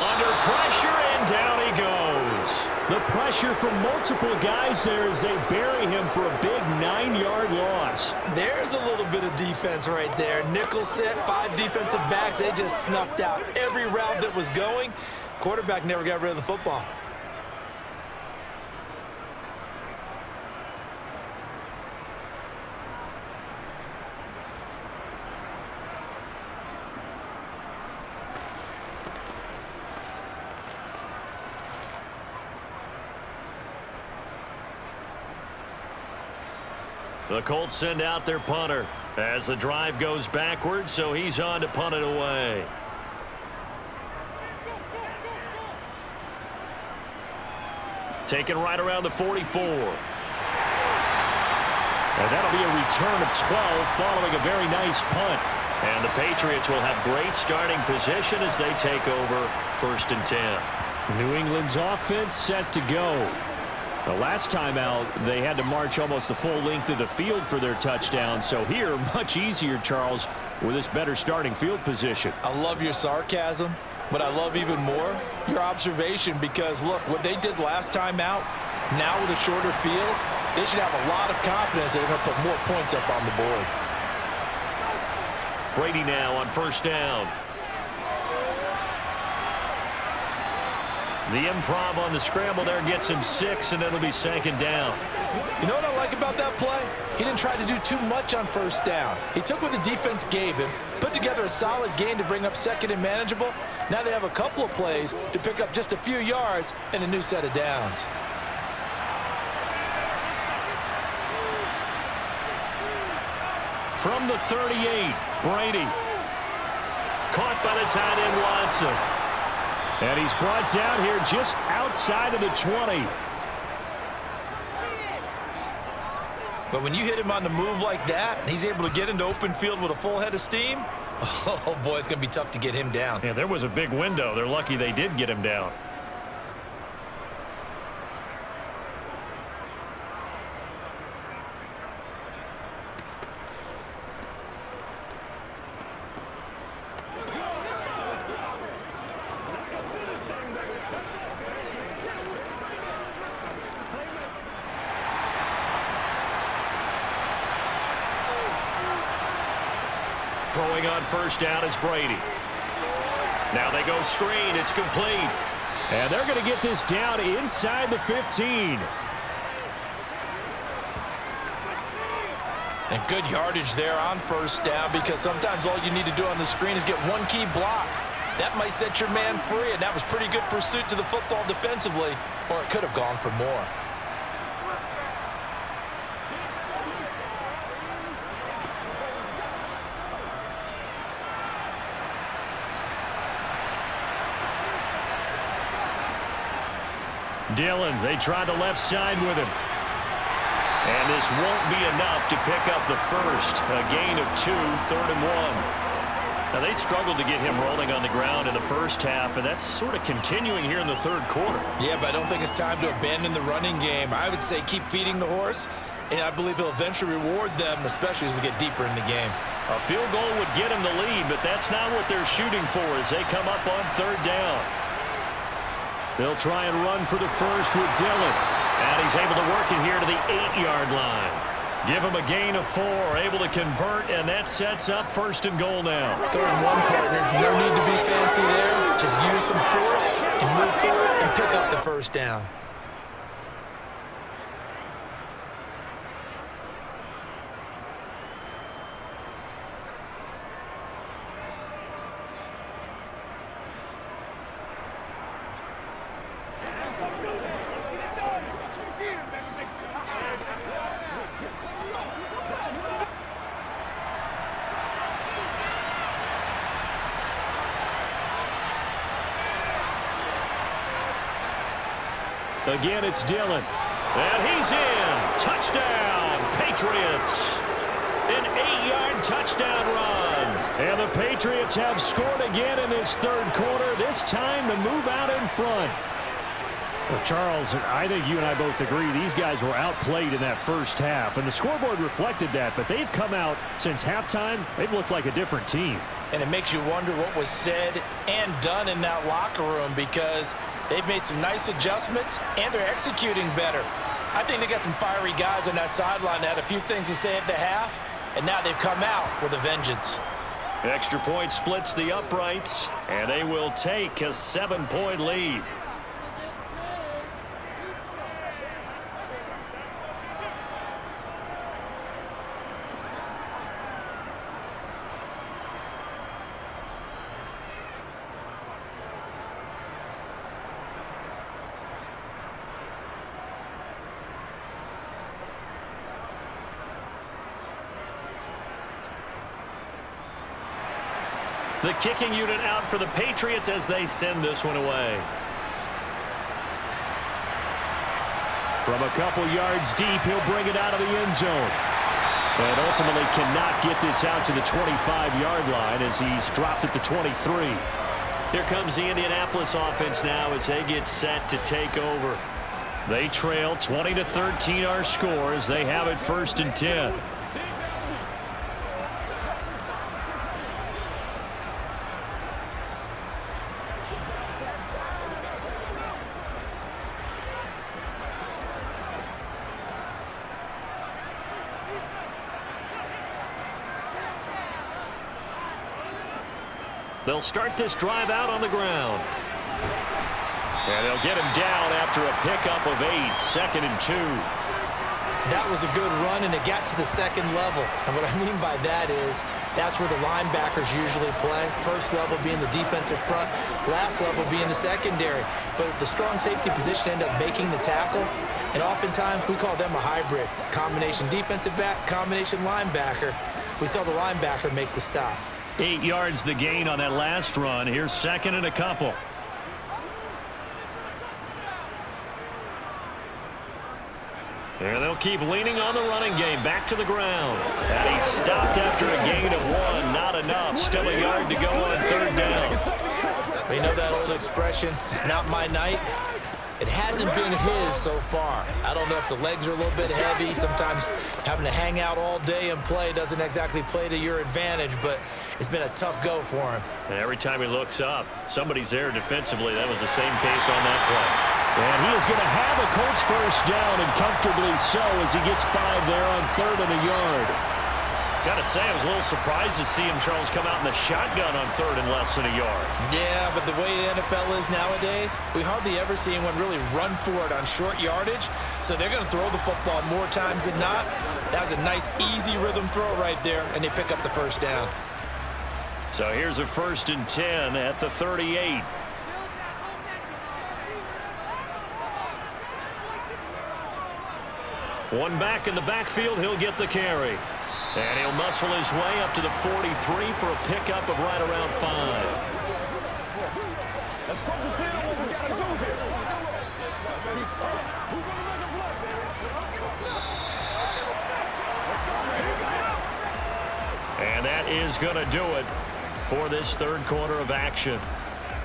Under pressure, and down he goes. The pressure from multiple guys there as they bury him for a big 9-yard loss. There's a little bit of defense right there. Nickel set, 5 defensive backs. They just snuffed out every route that was going. Quarterback never got rid of the football. The Colts send out their punter as the drive goes backwards, so he's on to punt it away. Taken right around the 44. And that'll be a return of 12 following a very nice punt. And the Patriots will have great starting position as they take over 1st and 10. New England's offense set to go. The last time out, they had to march almost the full length of the field for their touchdown. So here, much easier, Charles, with this better starting field position. I love your sarcasm, but I love even more your observation, because, look, what they did last time out, now with a shorter field, they should have a lot of confidence that they're going to put more points up on the board. Brady now on 1st down. The improv on the scramble there gets him 6, and it'll be 2nd down. You know what I like about that play? He didn't try to do too much on 1st down. He took what the defense gave him, put together a solid gain to bring up 2nd and manageable. Now they have a couple of plays to pick up just a few yards and a new set of downs. From the 38, Brady. Caught by the tight end, Watson. And he's brought down here just outside of the 20. But when you hit him on the move like that, and he's able to get into open field with a full head of steam, oh, boy, it's going to be tough to get him down. Yeah, there was a big window. They're lucky they did get him down. Throwing on first down is Brady. Now they go screen. It's complete. And they're going to get this down inside the 15. And good yardage there on first down, because sometimes all you need to do on the screen is get one key block. That might set your man free, and that was pretty good pursuit to the football defensively, or it could have gone for more. Dillon, they try the left side with him. And this won't be enough to pick up the first. A gain of 2, 3rd and 1. Now, they struggled to get him rolling on the ground in the first half, and that's sort of continuing here in the third quarter. Yeah, but I don't think it's time to abandon the running game. I would say keep feeding the horse, and I believe he'll eventually reward them, especially as we get deeper in the game. A field goal would get him the lead, but that's not what they're shooting for as they come up on 3rd down. They'll try and run for the first with Dillon. And he's able to work it here to the 8-yard line. Give him a gain of 4, able to convert, and that sets up 1st and goal now. 3rd and 1, partner. No need to be fancy there. Just use some force and move forward and pick up the first down. Again, it's Dillon. And he's in. Touchdown, Patriots. An 8-yard touchdown run. And the Patriots have scored again in this third quarter, this time to move out in front. Well, Charles, I think you and I both agree these guys were outplayed in that first half, and the scoreboard reflected that, but they've come out since halftime. They've looked like a different team. And it makes you wonder what was said and done in that locker room, because they've made some nice adjustments, and they're executing better. I think they got some fiery guys on that sideline that had a few things to say at the half, and now they've come out with a vengeance. Extra point splits the uprights, and they will take a 7-point lead. The kicking unit out for the Patriots as they send this one away. From a couple yards deep, he'll bring it out of the end zone. And ultimately cannot get this out to the 25-yard line as he's dropped at the 23. Here comes the Indianapolis offense now as they get set to take over. They trail 20-13 our scores. They have it 1st and 10. They'll start this drive out on the ground. And they'll get him down after a pickup of 8, 2nd and 2. That was a good run, and it got to the second level. And what I mean by that is that's where the linebackers usually play. First level being the defensive front, last level being the secondary. But the strong safety position ended up making the tackle, and oftentimes we call them a hybrid. Combination defensive back, combination linebacker. We saw the linebacker make the stop. 8 yards the gain on that last run. Here's second and a couple. And they'll keep leaning on the running game. Back to the ground. And he stopped after a gain of 1. Not enough. Still a yard to go on third down. We know that old expression, it's not my night. It hasn't been his so far. I don't know if the legs are a little bit heavy. Sometimes having to hang out all day and play doesn't exactly play to your advantage, but it's been a tough go for him. And every time he looks up, somebody's there defensively. That was the same case on that play. And he is going to have a Colts first down, and comfortably so, as he gets 5 there on third and a yard. Gotta say, I was a little surprised to see him, Charles, come out in the shotgun on third and less than a yard. Yeah, but the way the NFL is nowadays, we hardly ever see anyone really run for it on short yardage. So they're going to throw the football more times than not. That was a nice, easy rhythm throw right there, and they pick up the first down. So here's a 1st and 10 at the 38. One back in the backfield, he'll get the carry. And he'll muscle his way up to the 43 for a pickup of right around 5. Let's focus in on what we got to do here. And that is going to do it for this third quarter of action.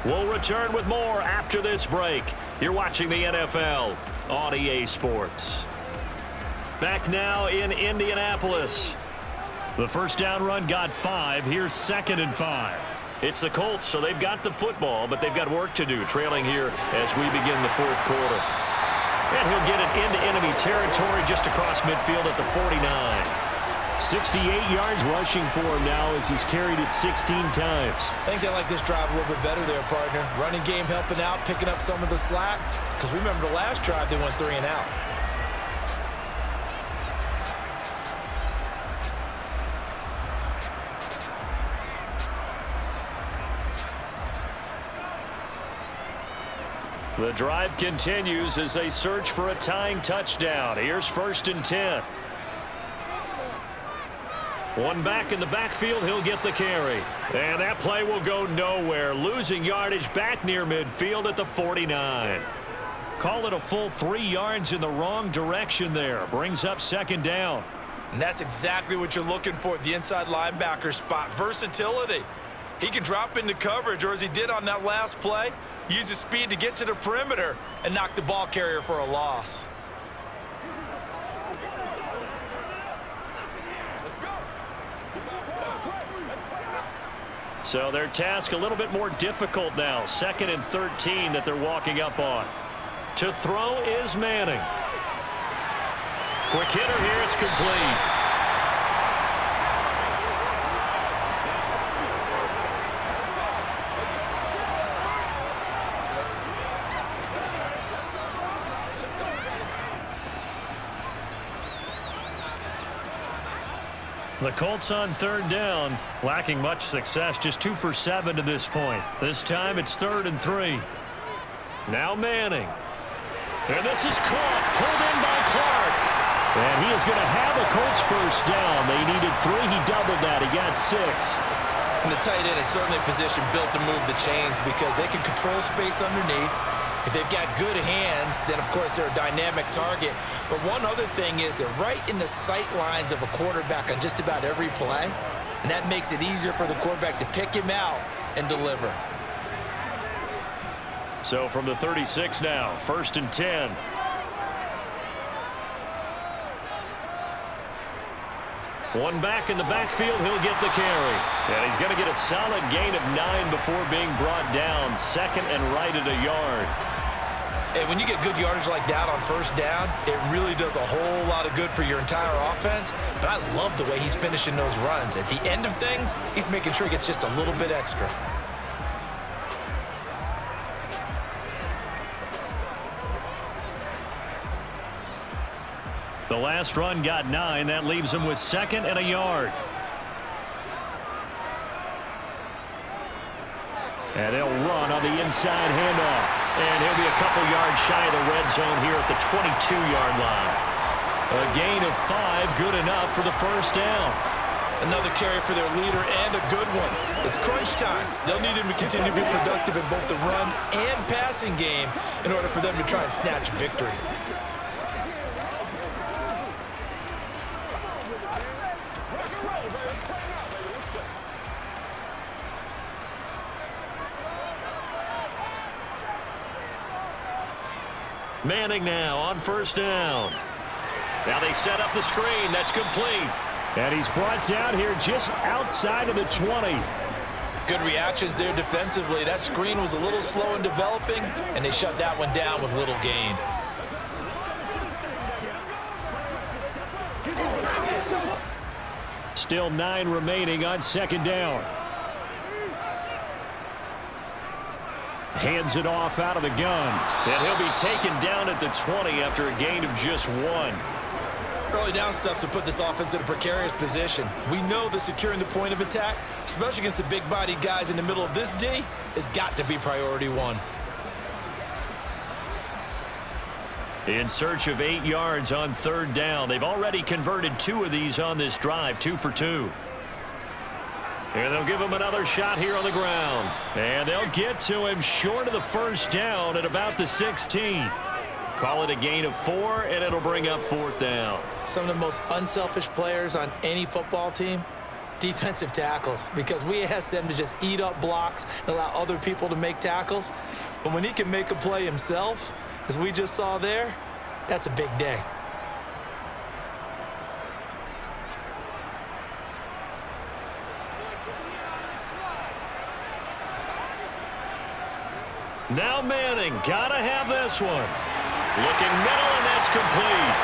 We'll return with more after this break. You're watching the NFL on EA Sports. Back now in Indianapolis. The first down run got 5. Here's 2nd and 5. It's the Colts, so they've got the football, but they've got work to do, trailing here as we begin the fourth quarter. And he'll get it into enemy territory just across midfield at the 49. 68 yards rushing for him now as he's carried it 16 times. I think they like this drive a little bit better there, partner. Running game helping out, picking up some of the slack. Because remember the last drive, they went 3 and out. The drive continues as they search for a tying touchdown. Here's 1st and 10. One back in the backfield, he'll get the carry. And that play will go nowhere. Losing yardage back near midfield at the 49. Call it a full 3 yards in the wrong direction there. Brings up 2nd down. And that's exactly what you're looking for at the inside linebacker spot. Versatility. He can drop into coverage, or as he did on that last play, use his speed to get to the perimeter and knock the ball carrier for a loss. So their task a little bit more difficult now. 2nd and 13 that they're walking up on. To throw is Manning. Quick hitter here, it's complete. The Colts on 3rd down, lacking much success, just 2 for 7 to this point. This time it's 3rd and 3. Now Manning. And this is caught, pulled in by Clark. And he is going to have a Colts first down. They needed 3, he doubled that, he got 6. And the tight end is certainly a position built to move the chains because they can control space underneath. If they've got good hands, then, of course, they're a dynamic target. But one other thing is they're right in the sight lines of a quarterback on just about every play, and that makes it easier for the quarterback to pick him out and deliver. So from the 36 now, 1st and 10. One back in the backfield, he'll get the carry. And he's going to get a solid gain of 9 before being brought down. 2nd and right at a yard. And when you get good yardage like that on first down, it really does a whole lot of good for your entire offense. But I love the way he's finishing those runs. At the end of things, he's making sure he gets just a little bit extra. The last run got 9. That leaves him with 2nd and a yard. And they'll run on the inside handoff. And he'll be a couple yards shy of the red zone here at the 22-yard line. A gain of 5, good enough for the first down. Another carry for their leader and a good one. It's crunch time. They'll need him to continue to be productive in both the run and passing game in order for them to try and snatch a victory. Manning now on first down. Now they set up the screen. That's complete. And he's brought down here just outside of the 20. Good reactions there defensively. That screen was a little slow in developing, and they shut that one down with little gain. Still 9 remaining on second down. Hands it off out of the gun. And he'll be taken down at the 20 after a gain of just 1. Early down stuff's to put this offense in a precarious position. We know that securing the point of attack, especially against the big-bodied guys in the middle of this D, has got to be priority 1. In search of 8 yards on third down. They've already converted 2 of these on this drive, 2 for 2. And they'll give him another shot here on the ground. And they'll get to him short of the first down at about the 16. Call it a gain of 4, and it'll bring up fourth down. Some of the most unselfish players on any football team, defensive tackles, because we ask them to just eat up blocks and allow other people to make tackles. But when he can make a play himself, as we just saw there, that's a big day. Now Manning, gotta have this one. Looking middle, and that's complete.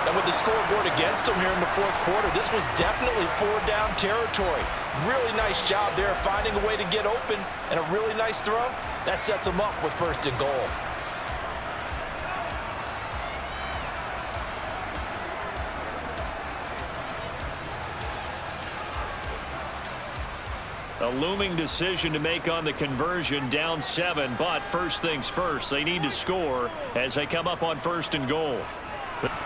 And with the scoreboard against him here in the fourth quarter, this was definitely 4-down territory. Really nice job there finding a way to get open, and a really nice throw. That sets him up with first and goal. A looming decision to make on the conversion, down 7, but first things first, they need to score as they come up on first and goal.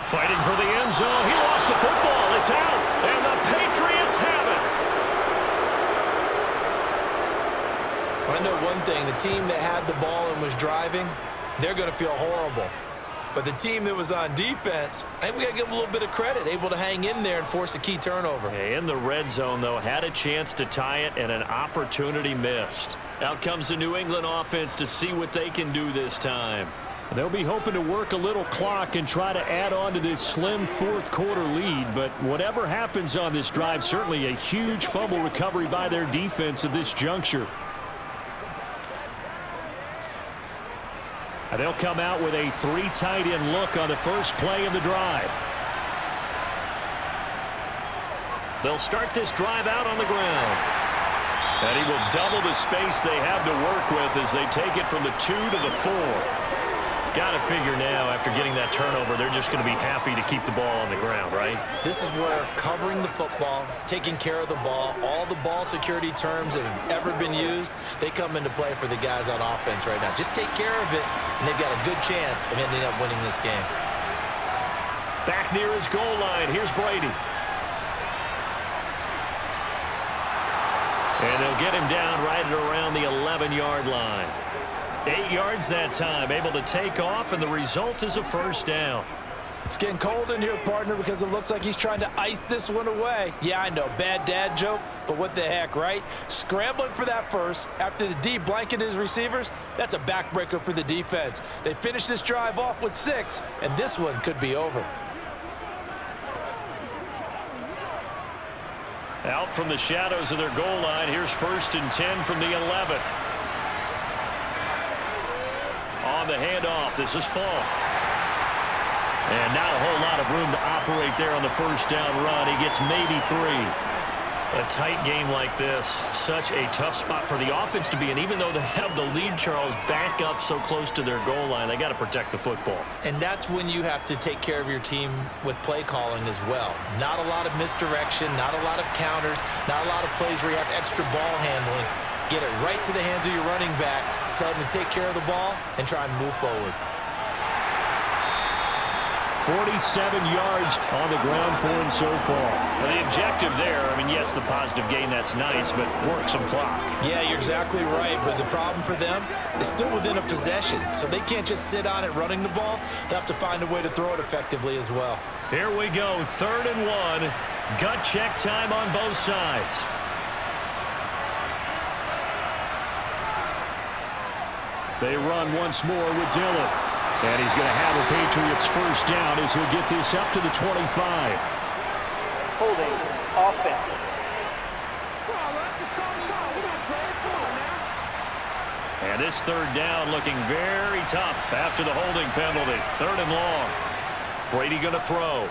Fighting for the end zone, he lost the football, it's out, and the Patriots have it. I know one thing, the team that had the ball and was driving, they're going to feel horrible. But the team that was on defense, I think we got to give them a little bit of credit, able to hang in there and force a key turnover. In the red zone, though, had a chance to tie it and an opportunity missed. Out comes the New England offense to see what they can do this time. They'll be hoping to work a little clock and try to add on to this slim fourth quarter lead. But whatever happens on this drive, certainly a huge fumble recovery by their defense at this juncture. And they'll come out with a 3 tight end look on the first play of the drive. They'll start this drive out on the ground. And he will double the space they have to work with as they take it from the 2 to the 4. Got to figure now, after getting that turnover, they're just going to be happy to keep the ball on the ground, right? This is where covering the football, taking care of the ball, all the ball security terms that have ever been used, they come into play for the guys on offense right now. Just take care of it, and they've got a good chance of ending up winning this game. Back near his goal line, here's Brady. And they'll get him down right at around the 11-yard line. 8 yards that time, able to take off, and the result is a first down. It's getting cold in here, partner, because it looks like he's trying to ice this one away. Yeah, I know, bad dad joke, but what the heck, right? Scrambling for that first after the D blanketed his receivers, that's a backbreaker for the defense. They finish this drive off with 6, and this one could be over. Out from the shadows of their goal line, here's first and 10 from the 11. On the handoff, this is Falk. And not a whole lot of room to operate there on the first down run. He gets maybe 3. A tight game like this, such a tough spot for the offense to be in. Even though they have the lead, Charles, back up so close to their goal line, they got to protect the football. And that's when you have to take care of your team with play calling as well. Not a lot of misdirection, not a lot of counters, not a lot of plays where you have extra ball handling. Get it right to the hands of your running back, tell them to take care of the ball, and try and move forward. 47 yards on the ground for him so far. Well, the objective there, I mean, yes, the positive gain, that's nice, but work some clock. Yeah, you're exactly right, but the problem for them is still within a possession, so they can't just sit on it running the ball. They'll have to find a way to throw it effectively as well. Here we go, 3rd and 1. Gut check time on both sides. They run once more with Dillon. And he's going to have a Patriots first down as he'll get this up to the 25. Holding. Offense. And this 3rd down looking very tough after the holding penalty. 3rd and long. Brady going to throw.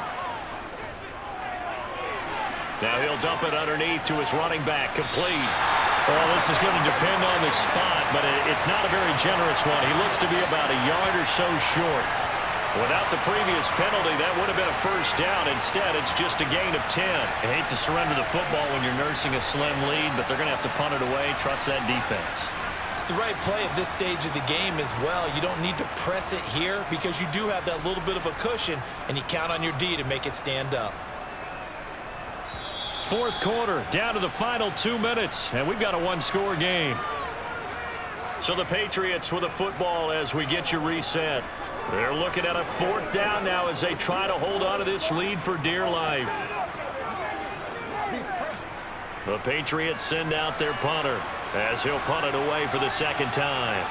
Now he'll dump it underneath to his running back. Complete. Well, this is going to depend on the spot, but it's not a very generous one. He looks to be about a yard or so short. Without the previous penalty, that would have been a first down. Instead, it's just a gain of 10. I hate to surrender the football when you're nursing a slim lead, but they're going to have to punt it away. Trust that defense. It's the right play at this stage of the game as well. You don't need to press it here because you do have that little bit of a cushion, and you count on your D to make it stand up. 4th quarter, down to the final 2 minutes, and we've got a one-score game. So the Patriots with a football as we get you reset. They're looking at a 4th down now as they try to hold on to this lead for dear life. The Patriots send out their punter as he'll punt it away for the 2nd time.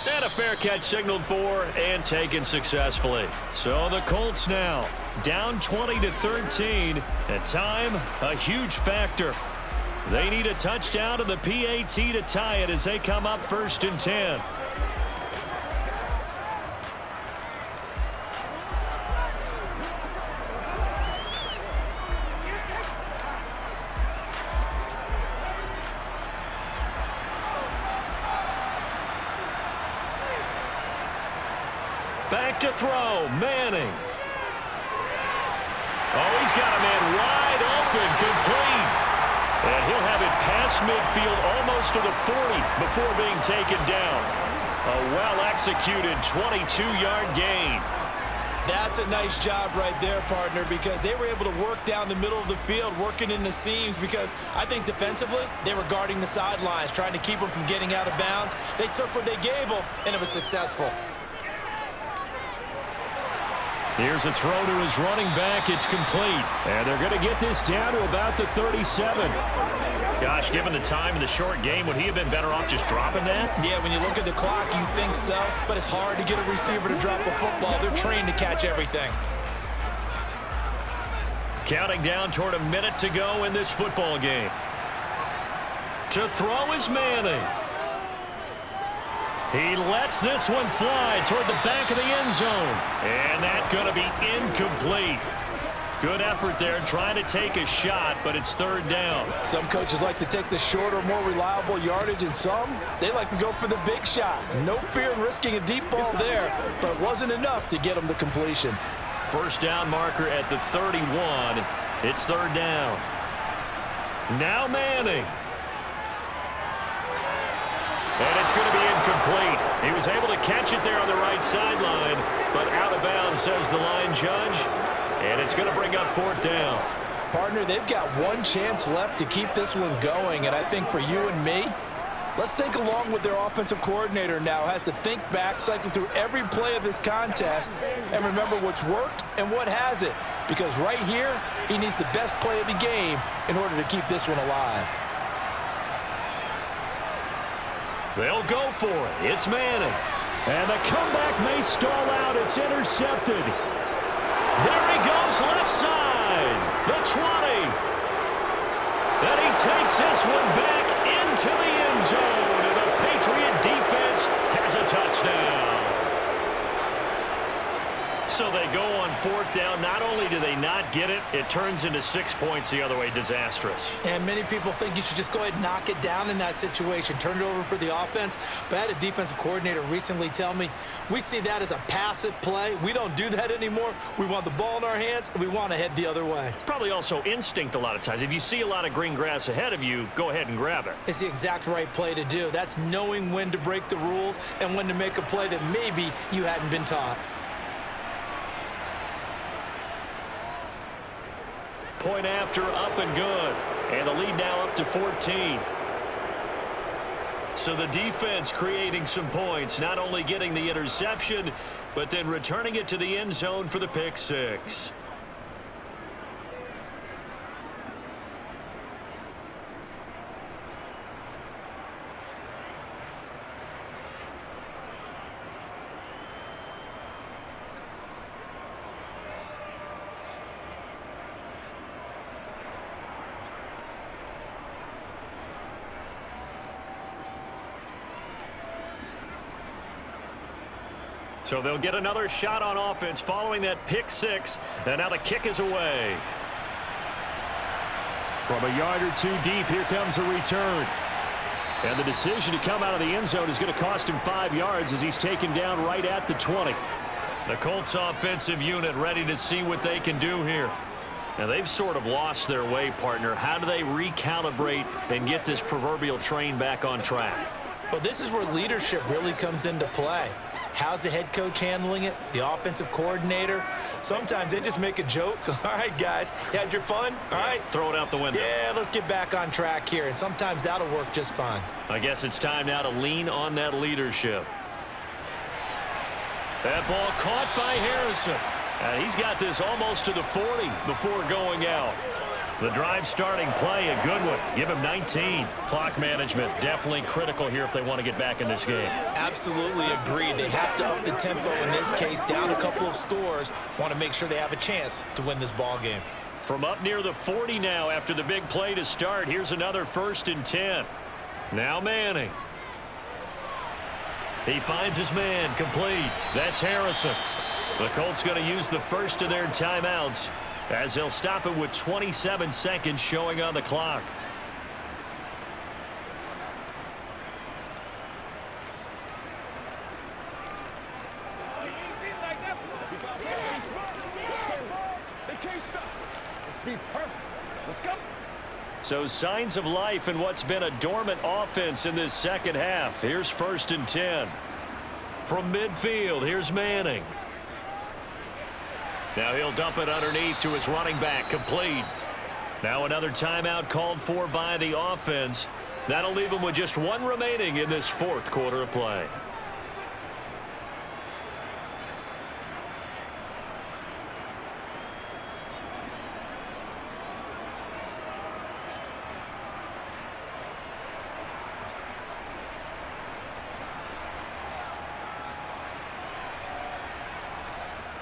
And a fair catch signaled for and taken successfully. So the Colts now down 20-13. At time, a huge factor. They need a touchdown and the PAT to tie it as they come up 1st and 10. Back to throw, Manning. Oh, he's got a man wide open, complete. And he'll have it past midfield almost to the 40 before being taken down. A well-executed 22-yard gain. That's a nice job right there, partner, because they were able to work down the middle of the field, working in the seams, because I think defensively, they were guarding the sidelines, trying to keep them from getting out of bounds. They took what they gave them, and it was successful. Here's a throw to his running back. It's complete. And they're going to get this down to about the 37. Gosh, given the time in the short game, would he have been better off just dropping that? Yeah, when you look at the clock, you think so. But it's hard to get a receiver to drop a football. They're trained to catch everything. Counting down toward a minute to go in this football game. To throw is Manning. He lets this one fly toward the back of the end zone. And that's going to be incomplete. Good effort there trying to take a shot, but it's 3rd down. Some coaches like to take the shorter, more reliable yardage, and some, they like to go for the big shot. No fear in risking a deep ball there, but it wasn't enough to get them the completion. First down marker at the 31. It's 3rd down. Now Manning. And it's going to be incomplete. He was able to catch it there on the right sideline, but out of bounds, says the line judge. And it's going to bring up 4th down. Partner, they've got one chance left to keep this one going, and I think for you and me, let's think along with their offensive coordinator now. Has to think back, cycle through every play of this contest, and remember what's worked and what hasn't. Because right here, he needs the best play of the game in order to keep this one alive. They'll go for it. It's Manning. And the comeback may stall out. It's intercepted. There he goes, left side. The 20. And he takes this one back into the end zone. And the Patriot defense has a touchdown. So they go on 4th down. Not only do they not get it, it turns into 6 points the other way. Disastrous. And many people think you should just go ahead and knock it down in that situation, turn it over for the offense. But I had a defensive coordinator recently tell me, we see that as a passive play. We don't do that anymore. We want the ball in our hands, and we want to head the other way. It's probably also instinct a lot of times. If you see a lot of green grass ahead of you, go ahead and grab it. It's the exact right play to do. That's knowing when to break the rules and when to make a play that maybe you hadn't been taught. Point after, up and good. And the lead now up to 14. So the defense creating some points, not only getting the interception, but then returning it to the end zone for the pick six. So they'll get another shot on offense following that pick six. And now the kick is away. From a yard or two deep, here comes a return. And the decision to come out of the end zone is going to cost him 5 yards as he's taken down right at the 20. The Colts offensive unit ready to see what they can do here. Now they've sort of lost their way, partner. How do they recalibrate and get this proverbial train back on track? Well, this is where leadership really comes into play. How's the head coach handling it? The offensive coordinator? Sometimes they just make a joke. All right, guys, you had your fun? All right. Throw it out the window. Yeah, let's get back on track here. And sometimes that'll work just fine. I guess it's time now to lean on that leadership. That ball caught by Harrison. And he's got this almost to the 40 before going out. The drive starting play, a good one. Give him 19. Clock management definitely critical here if they want to get back in this game. Absolutely agreed. They have to up the tempo in this case, down a couple of scores. Want to make sure they have a chance to win this ball game. From up near the 40 now after the big play to start. Here's another 1st and 10. Now Manning. He finds his man complete. That's Harrison. The Colts going to use the first of their timeouts, as they'll stop it with 27 seconds showing on the clock. So signs of life in what's been a dormant offense in this second half. Here's 1st and 10. From midfield, here's Manning. Now he'll dump it underneath to his running back, complete. Now another timeout called for by the offense. That'll leave him with just 1 remaining in this 4th quarter of play.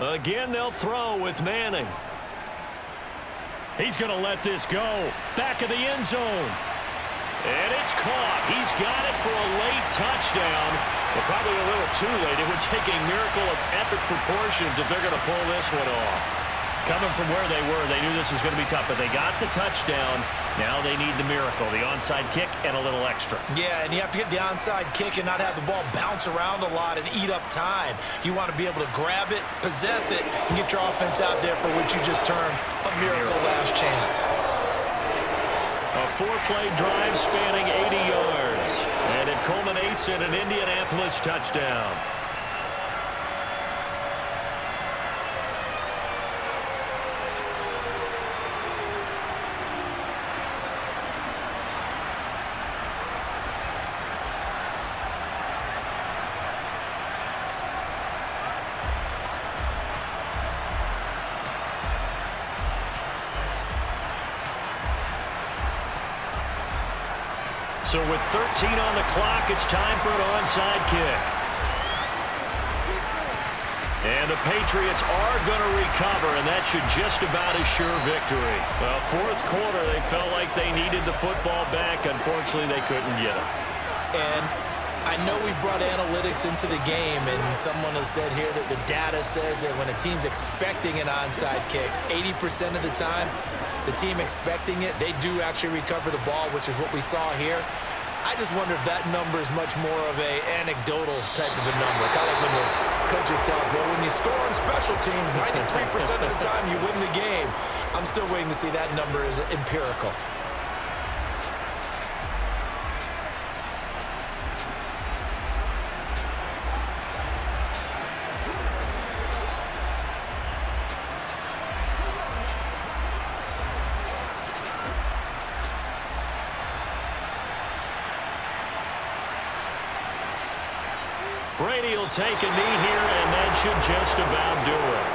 Again, they'll throw with Manning. He's going to let this go. Back of the end zone. And it's caught. He's got it for a late touchdown. But probably a little too late. It would take a miracle of epic proportions if they're going to pull this one off. Coming from where they were, they knew this was going to be tough, but they got the touchdown. Now they need the miracle, the onside kick and a little extra. Yeah, and you have to get the onside kick and not have the ball bounce around a lot and eat up time. You want to be able to grab it, possess it, and get your offense out there for what you just termed a miracle last chance. A 4-play drive spanning 80 yards, and it culminates in an Indianapolis touchdown. So with 13 on the clock, it's time for an onside kick. And the Patriots are going to recover, and that should just about assure victory. Well, 4th quarter, they felt like they needed the football back. Unfortunately, they couldn't get it. And I know we've brought analytics into the game, and someone has said here that the data says that when a team's expecting an onside kick, 80% of the time, the team expecting it, they do actually recover the ball, which is what we saw here. I just wonder if that number is much more of a anecdotal type of a number. Kind of like when the coaches tell us, well, when you score on special teams, 93% of the time you win the game. I'm still waiting to see that number is empirical. Brady will take a knee here, and that should just about do it.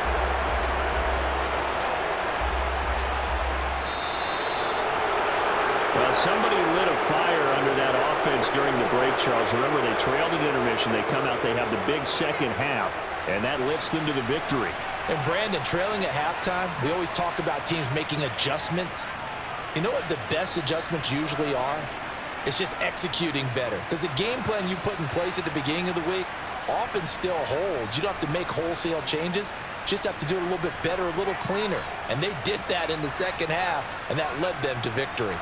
Well, somebody lit a fire under that offense during the break, Charles. Remember, they trailed at intermission. They come out, they have the big second half, and that lifts them to the victory. And Brandon, trailing at halftime, we always talk about teams making adjustments. You know what the best adjustments usually are? It's just executing better. Because the game plan you put in place at the beginning of the week often still holds. You don't have to make wholesale changes. Just have to do it a little bit better, a little cleaner. And they did that in the second half, and that led them to victory.